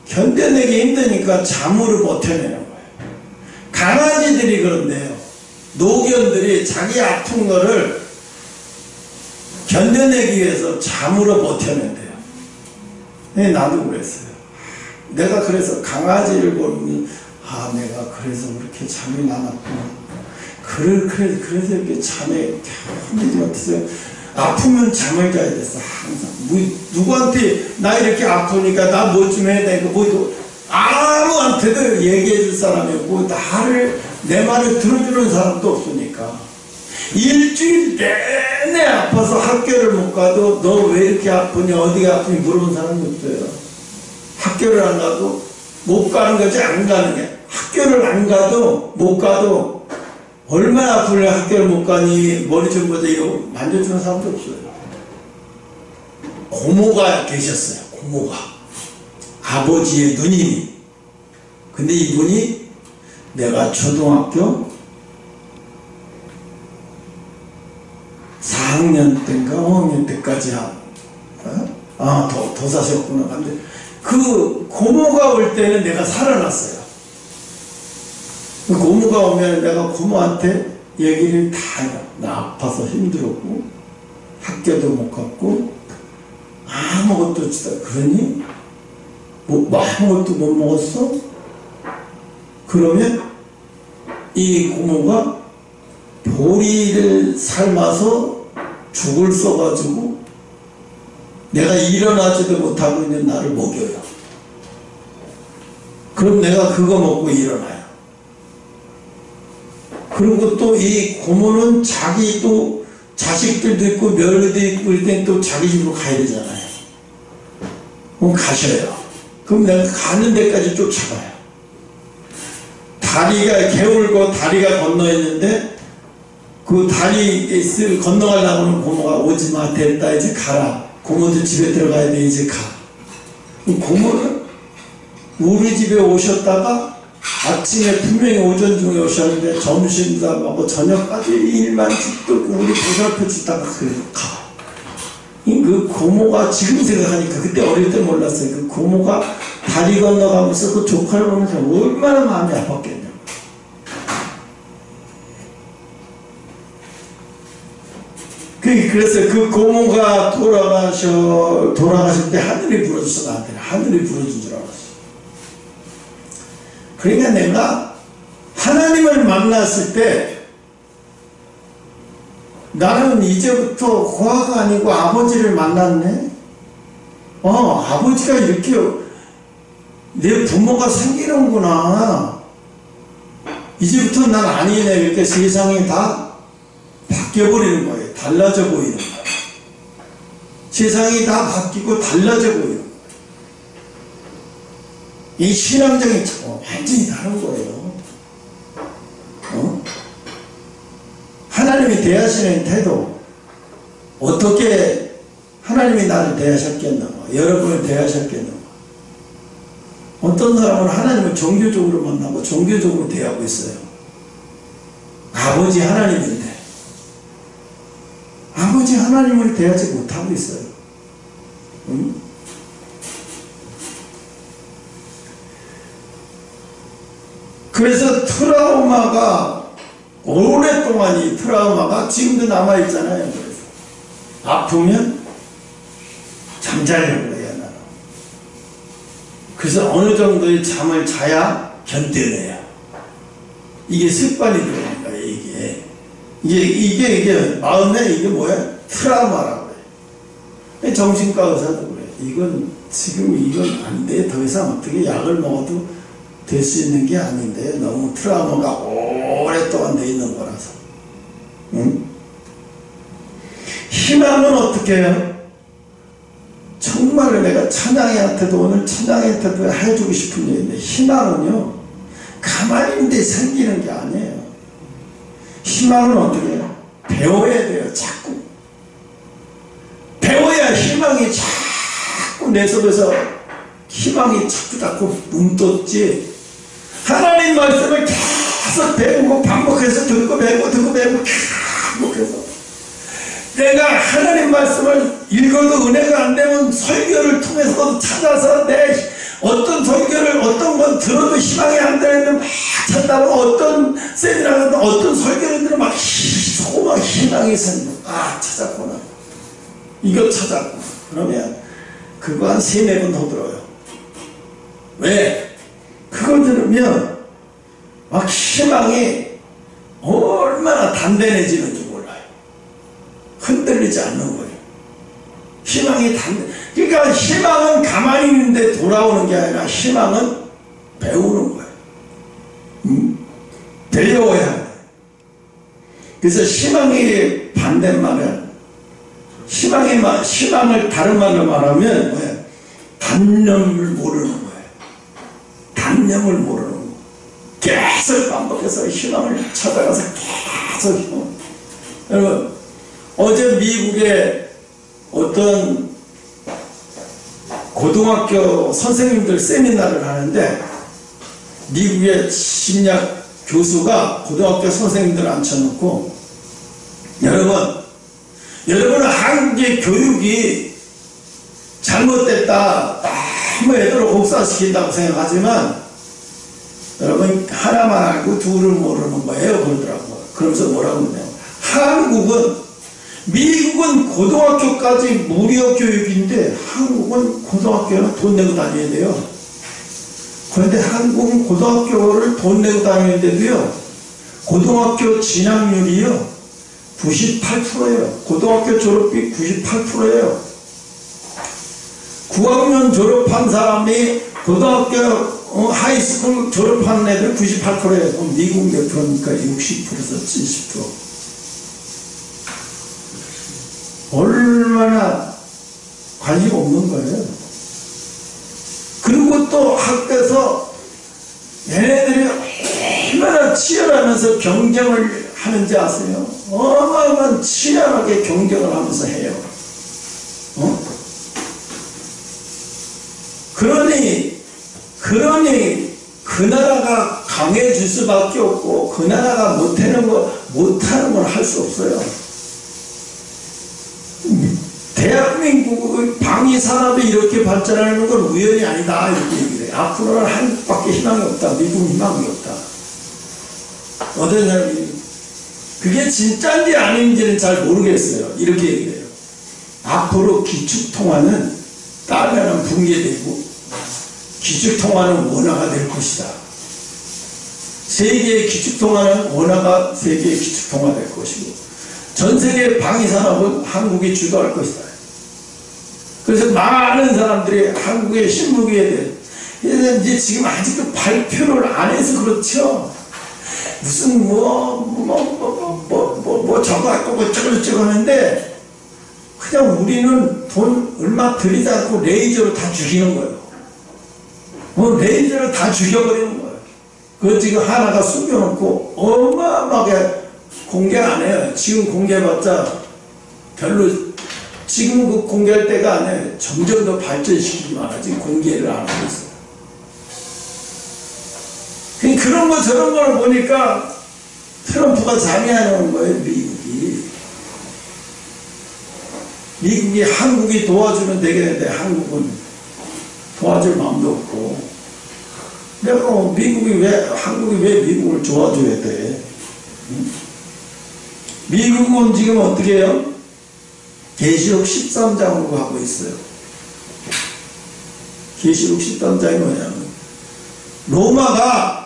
견뎌내기 힘드니까 잠으로 버텨내는 거예요. 강아지들이 그런데요. 노견들이 자기 아픈 거를 견뎌내기 위해서 잠으로 버텨낸대요. 나도 그랬어요. 내가 그래서 강아지를 보면 내가 그래서 그렇게 잠이 많았구나. 그래서 이렇게 잠에 견디지 못했어요. 아프면 잠을 자야 됐어. 항상 누구한테 나 이렇게 아프니까 나 뭐 좀 해야 되니까 아무한테도 얘기해 줄 사람이 없고 내 말을 들어주는 사람도 없으니까 일주일 내내 아파서 학교를 못 가도 너 왜 이렇게 아프냐 어디가 아프니 물어본 사람이 없어요. 학교를 안 가도 못 가는 거지 안 가는 게. 학교를 안 가도 못 가도 얼마나 아플래 학교를 못 가니 머리 좀 보자 이러고 만져주는 사람도 없어요. 고모가 계셨어요. 고모가 아버지의 누님이. 근데 이분이 내가 초등학교 4학년 때인가 5학년 때까지 더 사셨구나. 근데 그 고모가 올 때는 내가 살아났어요. 고모가 오면 내가 고모한테 얘기를 다 해요. 나 아파서 힘들었고 학교도 못 갔고 아무것도 주다. 그러니 아무것도 못 먹었어? 그러면 이 고모가 보리를 삶아서 죽을 써가지고 내가 일어나지도 못하고 있는 나를 먹여요. 그럼 내가 그거 먹고 일어나요. 그리고 또 이 고모는 자기 또 자식들도 있고 며느리도 있고 그럴 땐 또 자기 집으로 가야 되잖아요. 그럼 가셔요. 그럼 내가 가는 데까지 쫓아가요. 다리가 개울고 다리가 건너 있는데 그 다리 건너가려고는 고모가 오지마 됐다 이제 가라. 고모도 집에 들어가야 돼 이제 가. 고모는 우리 집에 오셨다가 아침에 분명히 오전 중에 오셨는데 점심도 안 먹고 저녁까지 일만 죽고 우리 보살펴 주다가 그래서 가. 그 고모가 지금 생각하니까 그때 어릴 때 몰랐어요. 그 고모가 다리 건너가면서 그 조카를 보면서 얼마나 마음이 아팠겠냐. 그래서 그 고모가 돌아가실 때 하늘이 불어줘서 나한테는 하늘이 불어준 줄 알았어. 그러니까 내가 하나님을 만났을 때 나는 이제부터 고아가 아니고 아버지를 만났네. 아버지가 이렇게 내 부모가 생기는구나. 이제부터 난 아니네. 이렇게 세상이 다 바뀌어버리는 거예요. 달라져 보이는 거예요. 세상이 다 바뀌고 달라져 보여요. 이 신앙적인 완전히 다른 거예요. 하나님이 대하시는 태도, 어떻게 하나님이 나를 대하셨겠는가, 여러분을 대하셨겠는가. 어떤 사람은 하나님을 종교적으로 만나고 종교적으로 대하고 있어요. 아버지 하나님인데 아버지 하나님을 대하지 못하고 있어요. 그래서 트라우마가 오랫동안 이 트라우마가 지금도 남아있잖아요. 그래서 아프면 잠자려고 해요. 나는. 그래서 어느 정도의 잠을 자야 견뎌내요. 이게 습관이 들어간 거예요. 이게 마음에 이게 뭐야? 트라우마라고. 정신과 의사도 그래. 지금 이건 안 돼. 더 이상 어떻게 약을 먹어도 될 수 있는 게 아닌데, 너무 트라우마가 오랫동안 돼 있는 거라서. 응? 희망은 어떻게 해요? 정말로 내가 찬양이한테도, 오늘 찬양이한테도 해주고 싶은 얘기인데, 희망은요, 가만히 있는데 생기는 게 아니에요. 희망은 어떻게 해요? 배워야 돼요. 자꾸 배워야 희망이 자꾸 내 속에서 희망이 자꾸 뭉떴지. 하나님 말씀을 계속 배우고 반복해서 듣고 배우고 반복해서, 내가 하나님 말씀을 읽어도 은혜가 안 되면 설교를 통해서도 찾아서 내 어떤 설교를 어떤 건 들어도 희망이 안 되면 막 찾다가 어떤 세미나를 어떤 설교를 들으면 막 희망이 생겨. 찾았구나. 이거 찾았구나. 그러면 그거 한 3-4번 더 들어요. 왜? 그거 들으면 막 희망이 얼마나 단단해지는지 몰라요. 흔들리지 않는 거예요. 그러니까 희망은 가만히 있는데 돌아오는 게 아니라 희망은 배우는 거예요. 배워야 해요. 그래서 희망의 반대말은, 희망을 다른 말로 말하면 뭐예요? 단념을 모르는 거예요. 단념을 모르는 거예요. 계속 반복해서 희망을 찾아가서 계속 희망. 여러분, 어제 미국에 어떤 고등학교 선생님들 세미나를 하는데, 미국의 심리학 교수가 고등학교 선생님들 앉혀놓고, 여러분은 한국의 교육이 잘못됐다, 너무 애들을 혹사시킨다고 생각하지만, 여러분 하나만 알고 둘을 모르는 거예요. 그러더라고요. 그러면서 뭐라고 그러냐면, 미국은 고등학교까지 무료 교육인데, 한국은 고등학교는 돈 내고 다녀야 돼요. 그런데 한국은 고등학교를 돈 내고 다니는데도요, 고등학교 진학률이요 98%예요. 고등학교 졸업비 98%예요. 9학년 졸업한 사람이 고등학교 하이스쿨 졸업한 애들 98%예요. 미국 몇 프로니까 60%에서 70%. 얼마나 관심 없는 거예요. 그리고 또 학교에서 얘네들이 얼마나 치열하면서 경쟁을 하는지 아세요? 어마어마한 치열하게 경쟁을 하면서 해요. 그러니 그 나라가 강해질 수밖에 없고, 그 나라가 못하는 건 할 수 없어요. 대한민국의 방위 산업이 이렇게 발전하는 건 우연이 아니다, 이렇게 얘기를 해요. 앞으로는 한국밖에 희망이 없다. 미국 희망이 없다. 어떤 사람이 그게 진짜인지 아닌지는 잘 모르겠어요. 이렇게 얘기해요. 앞으로 기축통화는 따면은 붕괴되고 기축통화는 원화가 될 것이다. 세계의 기축통화는 원화가 세계의 기축통화 될 것이고, 전 세계 방위산업은 한국이 주도할 것이다. 그래서 많은 사람들이 한국의 신무기에 대해 이제 지금 아직도 발표를 안 해서 그렇죠. 무슨 저거 갖고 뭐 저거 하는데, 그냥 우리는 돈 얼마 들이지 않고 레이저로 다 죽이는 거예요. 레이저로 다 죽여버리는 거예요. 그거 지금 하나가 숨겨놓고 어마어마하게 공개 안 해요. 지금 공개해봤자 별로, 지금 그 공개할 때가 아니에요. 점점 더 발전시키기만 하지 공개를 안 하고 있어요. 그런 거 저런 걸 보니까 트럼프가 잠이하는 거예요. 미국이 한국이 도와주면 되겠는데 한국은 도와줄 마음도 없고, 내가 한국이 왜 미국을 도와줘야 돼? 미국은 지금 어떻게 해요? 계시록 13장으로 하고 있어요. 계시록 13장이 뭐냐면, 로마가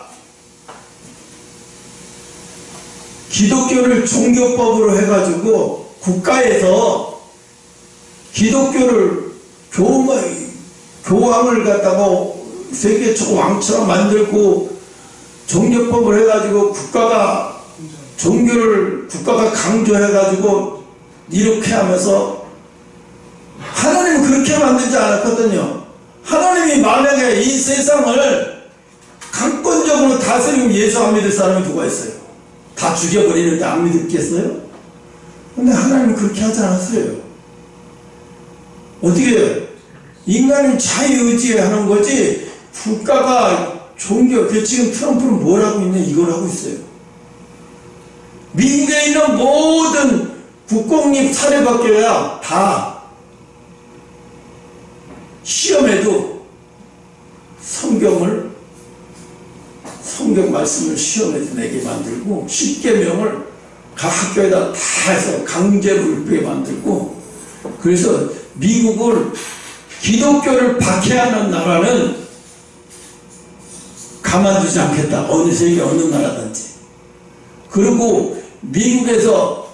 기독교를 종교법으로 해가지고 국가에서 기독교를 교황을 갖다가 세계 초왕처럼 만들고 종교법을 해가지고 국가가 강조해가지고 이렇게 하면서 하나님은 그렇게 만들지 않았거든요. 하나님이 만약에 이 세상을 강권적으로 다스리면 예수 안 믿을 사람이 누가 있어요? 다 죽여버리는데 안 믿겠어요? 근데 하나님은 그렇게 하지 않았어요. 어떻게 해요? 인간은 자유의지에 하는 거지 국가가 지금 트럼프는 뭘 하고 있냐? 이걸 하고 있어요. 미국에 있는 모든 국공립 사립학교야 다 시험에도 성경 말씀을 시험에서 내게 만들고 10계명을 각 학교에다 다 해서 강제로 읽게 만들고, 그래서 미국을 기독교를 박해하는 나라는 가만두지 않겠다. 어느 세계 어느 나라든지. 그리고 미국에서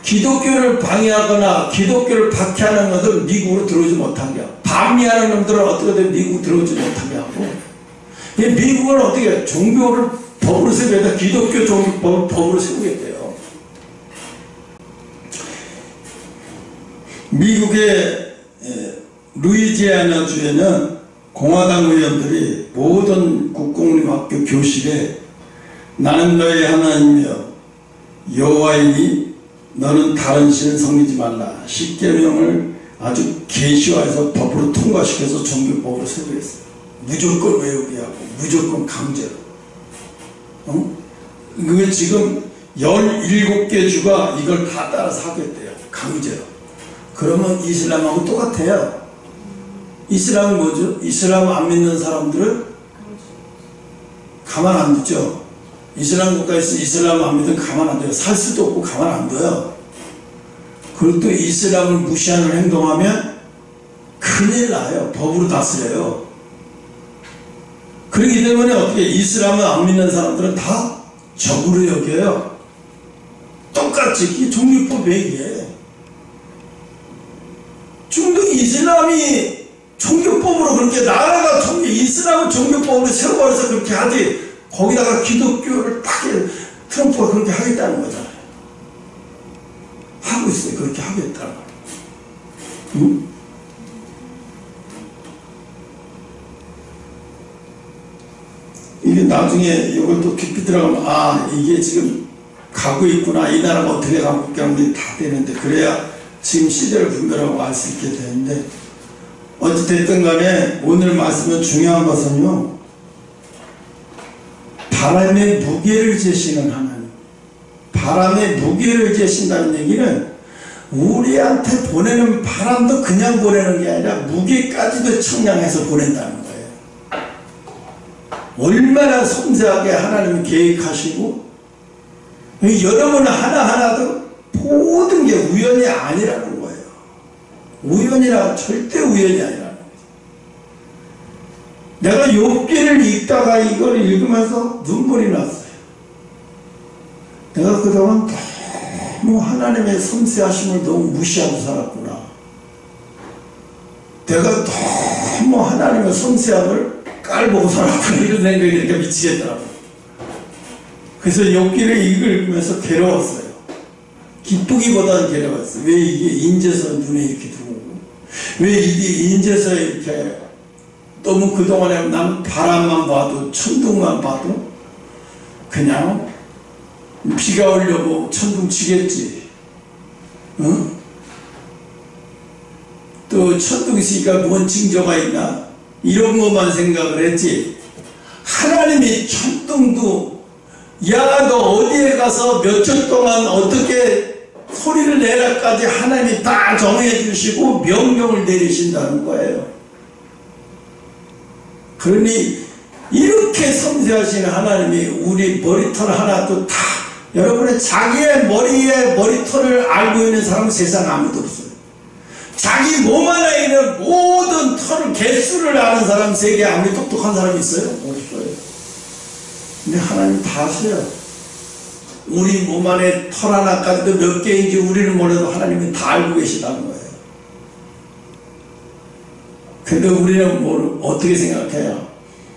기독교를 방해하거나 기독교를 박해하는 것을 미국으로 들어오지 못하게 하고, 반미하는 놈들은 어떻게든 미국 들어오지 못하게 하고, 미국은 어떻게 해요? 종교를 법으로 세우겠다. 기독교 종교법을 법으로 세우겠대요. 미국의 루이지애나 주에는 공화당 의원들이 모든 국공립학교 교실에 나는 너의 하나님이여 여호와이니 너는 다른 신을 섬기지 말라 10계명을 아주 계시화해서 법으로 통과시켜서 종교법으로 세우겠어요. 무조건 외우게 하고 무조건 강제로. 그게 지금 17개 주가 이걸 다 따라서 하겠대요. 강제로. 그러면 이슬람하고 똑같아요. 이슬람은 뭐죠? 이슬람 안 믿는 사람들은 가만 안 두죠. 이슬람 국가에서 이슬람 안 믿으면 가만 안 둬요. 살 수도 없고 가만 안 둬요. 그리고 또 이슬람을 무시하는 행동하면 큰일 나요. 법으로 다스려요. 그렇기 때문에 어떻게 이슬람을 안 믿는 사람들은 다 적으로 여겨요. 똑같이 종교법 얘기해. 중동 이슬람이 종교법으로 그렇게 나라가 이슬람을 종교법으로 세워버려서 그렇게 하지, 거기다가 기독교를 딱 트럼프가 그렇게 하겠다는 거잖아요. 하고 있어요. 그렇게 하겠다는 거예요. 응? 이게 나중에 이걸 또 깊이 들어가면 아 이게 지금 가고 있구나, 이 나라가 어떻게 가고 있겠는지 다 되는데, 그래야 지금 시대를 분별하고 알 수 있게 되는데, 어찌됐든 간에 오늘 말씀은 중요한 것은요, 바람의 무게를 재시는 하나님, 바람의 무게를 재신다는 얘기는 우리한테 보내는 바람도 그냥 보내는 게 아니라 무게까지도 청량해서 보낸다는 거예요. 얼마나 섬세하게 하나님이 계획하시고, 여러분 하나하나도 모든 게 우연이 아니라는 거예요. 우연이라 절대 우연이 아니라는 거예요. 내가 욥기를 읽다가 이걸 읽으면서 눈물이 났어요. 내가 그동안 너무 하나님의 섬세하심을 너무 무시하고 살았구나. 내가 너무 하나님의 섬세함을 깔보고 살았구나, 이런 생각이 이렇게 미치겠더라고요. 그래서 욥기를 읽으면서 괴로웠어요. 기쁘기보다는 괴로웠어요. 왜 이게 인제서 눈에 이렇게 들어오고, 왜 이게 인제서 이렇게 너무 그동안에 난 바람만 봐도 천둥만 봐도 그냥 비가 오려고 천둥 치겠지. 응? 또 천둥 치니까 뭔 징조가 있나, 이런 것만 생각을 했지, 하나님이 천둥도 야 너 어디에 가서 몇 초 동안 어떻게 소리를 내라까지 하나님이 다 정해 주시고 명령을 내리신다는 거예요. 그러니 이렇게 섬세하신 하나님이 우리 머리털 하나도 다, 여러분의 자기의 머리에 머리털을 알고 있는 사람은 세상에 아무도 없어요. 자기 몸 안에 있는 모든 털 개수를 아는 사람 세계에 아무리 똑똑한 사람이 있어요? 없어요. 근데 하나님 다 아세요. 우리 몸 안에 털 하나까지도 몇 개인지 우리는 몰라도 하나님은 다 알고 계시다는 거예요. 근데 우리는 어떻게 생각해요?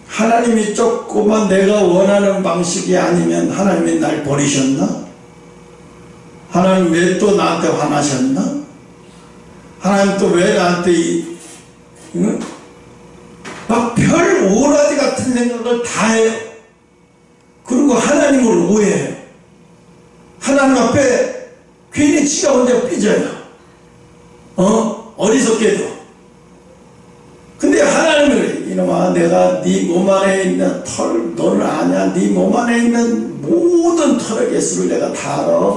하나님이 조금만 내가 원하는 방식이 아니면 하나님이 날 버리셨나? 하나님 왜 또 나한테 화나셨나? 하나님 또 왜 나한테 막 별 오라지 같은 생각을 다 해요. 그리고 하나님을 오해해요. 하나님 앞에 괜히 지가 혼자 삐져요. 어리석게도. 근데 하나님을, 이놈아, 내가 네 몸 안에 있는 털, 너는 아냐? 네 몸 안에 있는 모든 털의 개수를 내가 다 알아.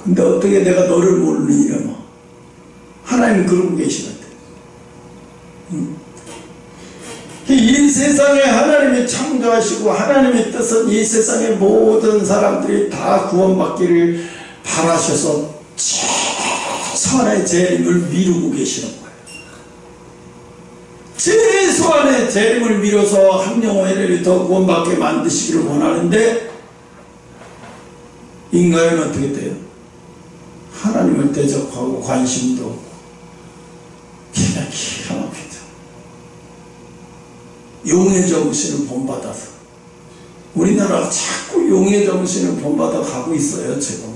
근데 어떻게 내가 너를 모르니, 이놈아. 하나님 그러고 계시거든. 이 세상에 하나님이 창조하시고 하나님의 뜻은 이 세상의 모든 사람들이 다 구원받기를 바라셔서 최소한의 재림을 미루고 계시는 거예요. 최소한의 재림을 미뤄서 한 영혼을 더 구원받게 만드시기를 원하는데 인간은 어떻게 돼요? 하나님을 대적하고 관심도 없고 그냥 기가 막히죠. 용의 정신을 본받아서 우리나라가 자꾸 용의 정신을 본받아 가고 있어요. 지금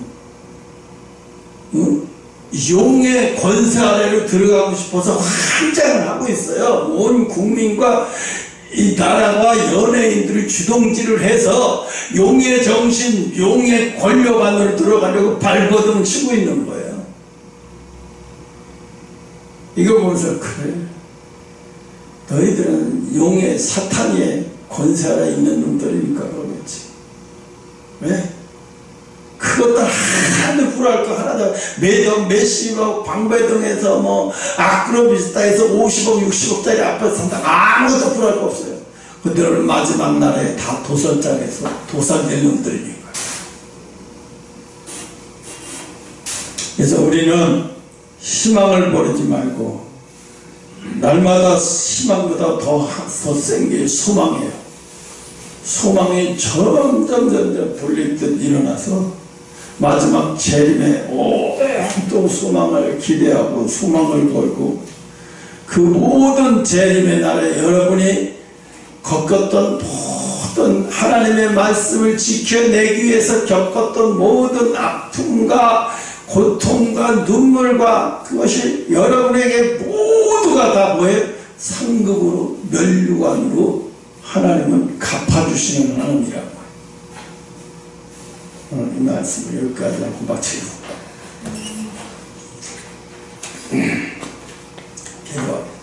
용의 권세 아래로 들어가고 싶어서 환장을 하고 있어요. 온 국민과 이 나라가 연예인들이 주동질을 해서 용의 정신, 용의 권력 안으로 들어가려고 발버둥 치고 있는 거예요. 이거 보면서 그래, 너희들은 용의 사탄의 권세 아래 있는 놈들이니까 그러겠지. 왜? 그것도 하나도 불할 거 하나도 매점 몇십억 방배동에서 뭐 아크로비스타에서 50억 60억짜리 아파트 산다 아무것도 불할 거 없어요. 그들은 마지막 날에 다 도살장에서 도살될 놈들이니까. 그래서 우리는 희망을 버리지 말고 날마다 희망보다 더 센 게 소망이에요. 소망이 점점 불릴 듯 일어나서 마지막 재림에 또 소망을 기대하고 소망을 걸고 그 모든 재림의 날에 여러분이 겪었던 모든 하나님의 말씀을 지켜내기 위해서 겪었던 모든 아픔과 고통과 눈물과 그것이 여러분에게 모두가 다 뭐예요? 상급으로 면류관으로 하나님은 갚아주시는 하나님이라고. 오늘 이 말씀을 여기까지 하고 마치고 기도합니다.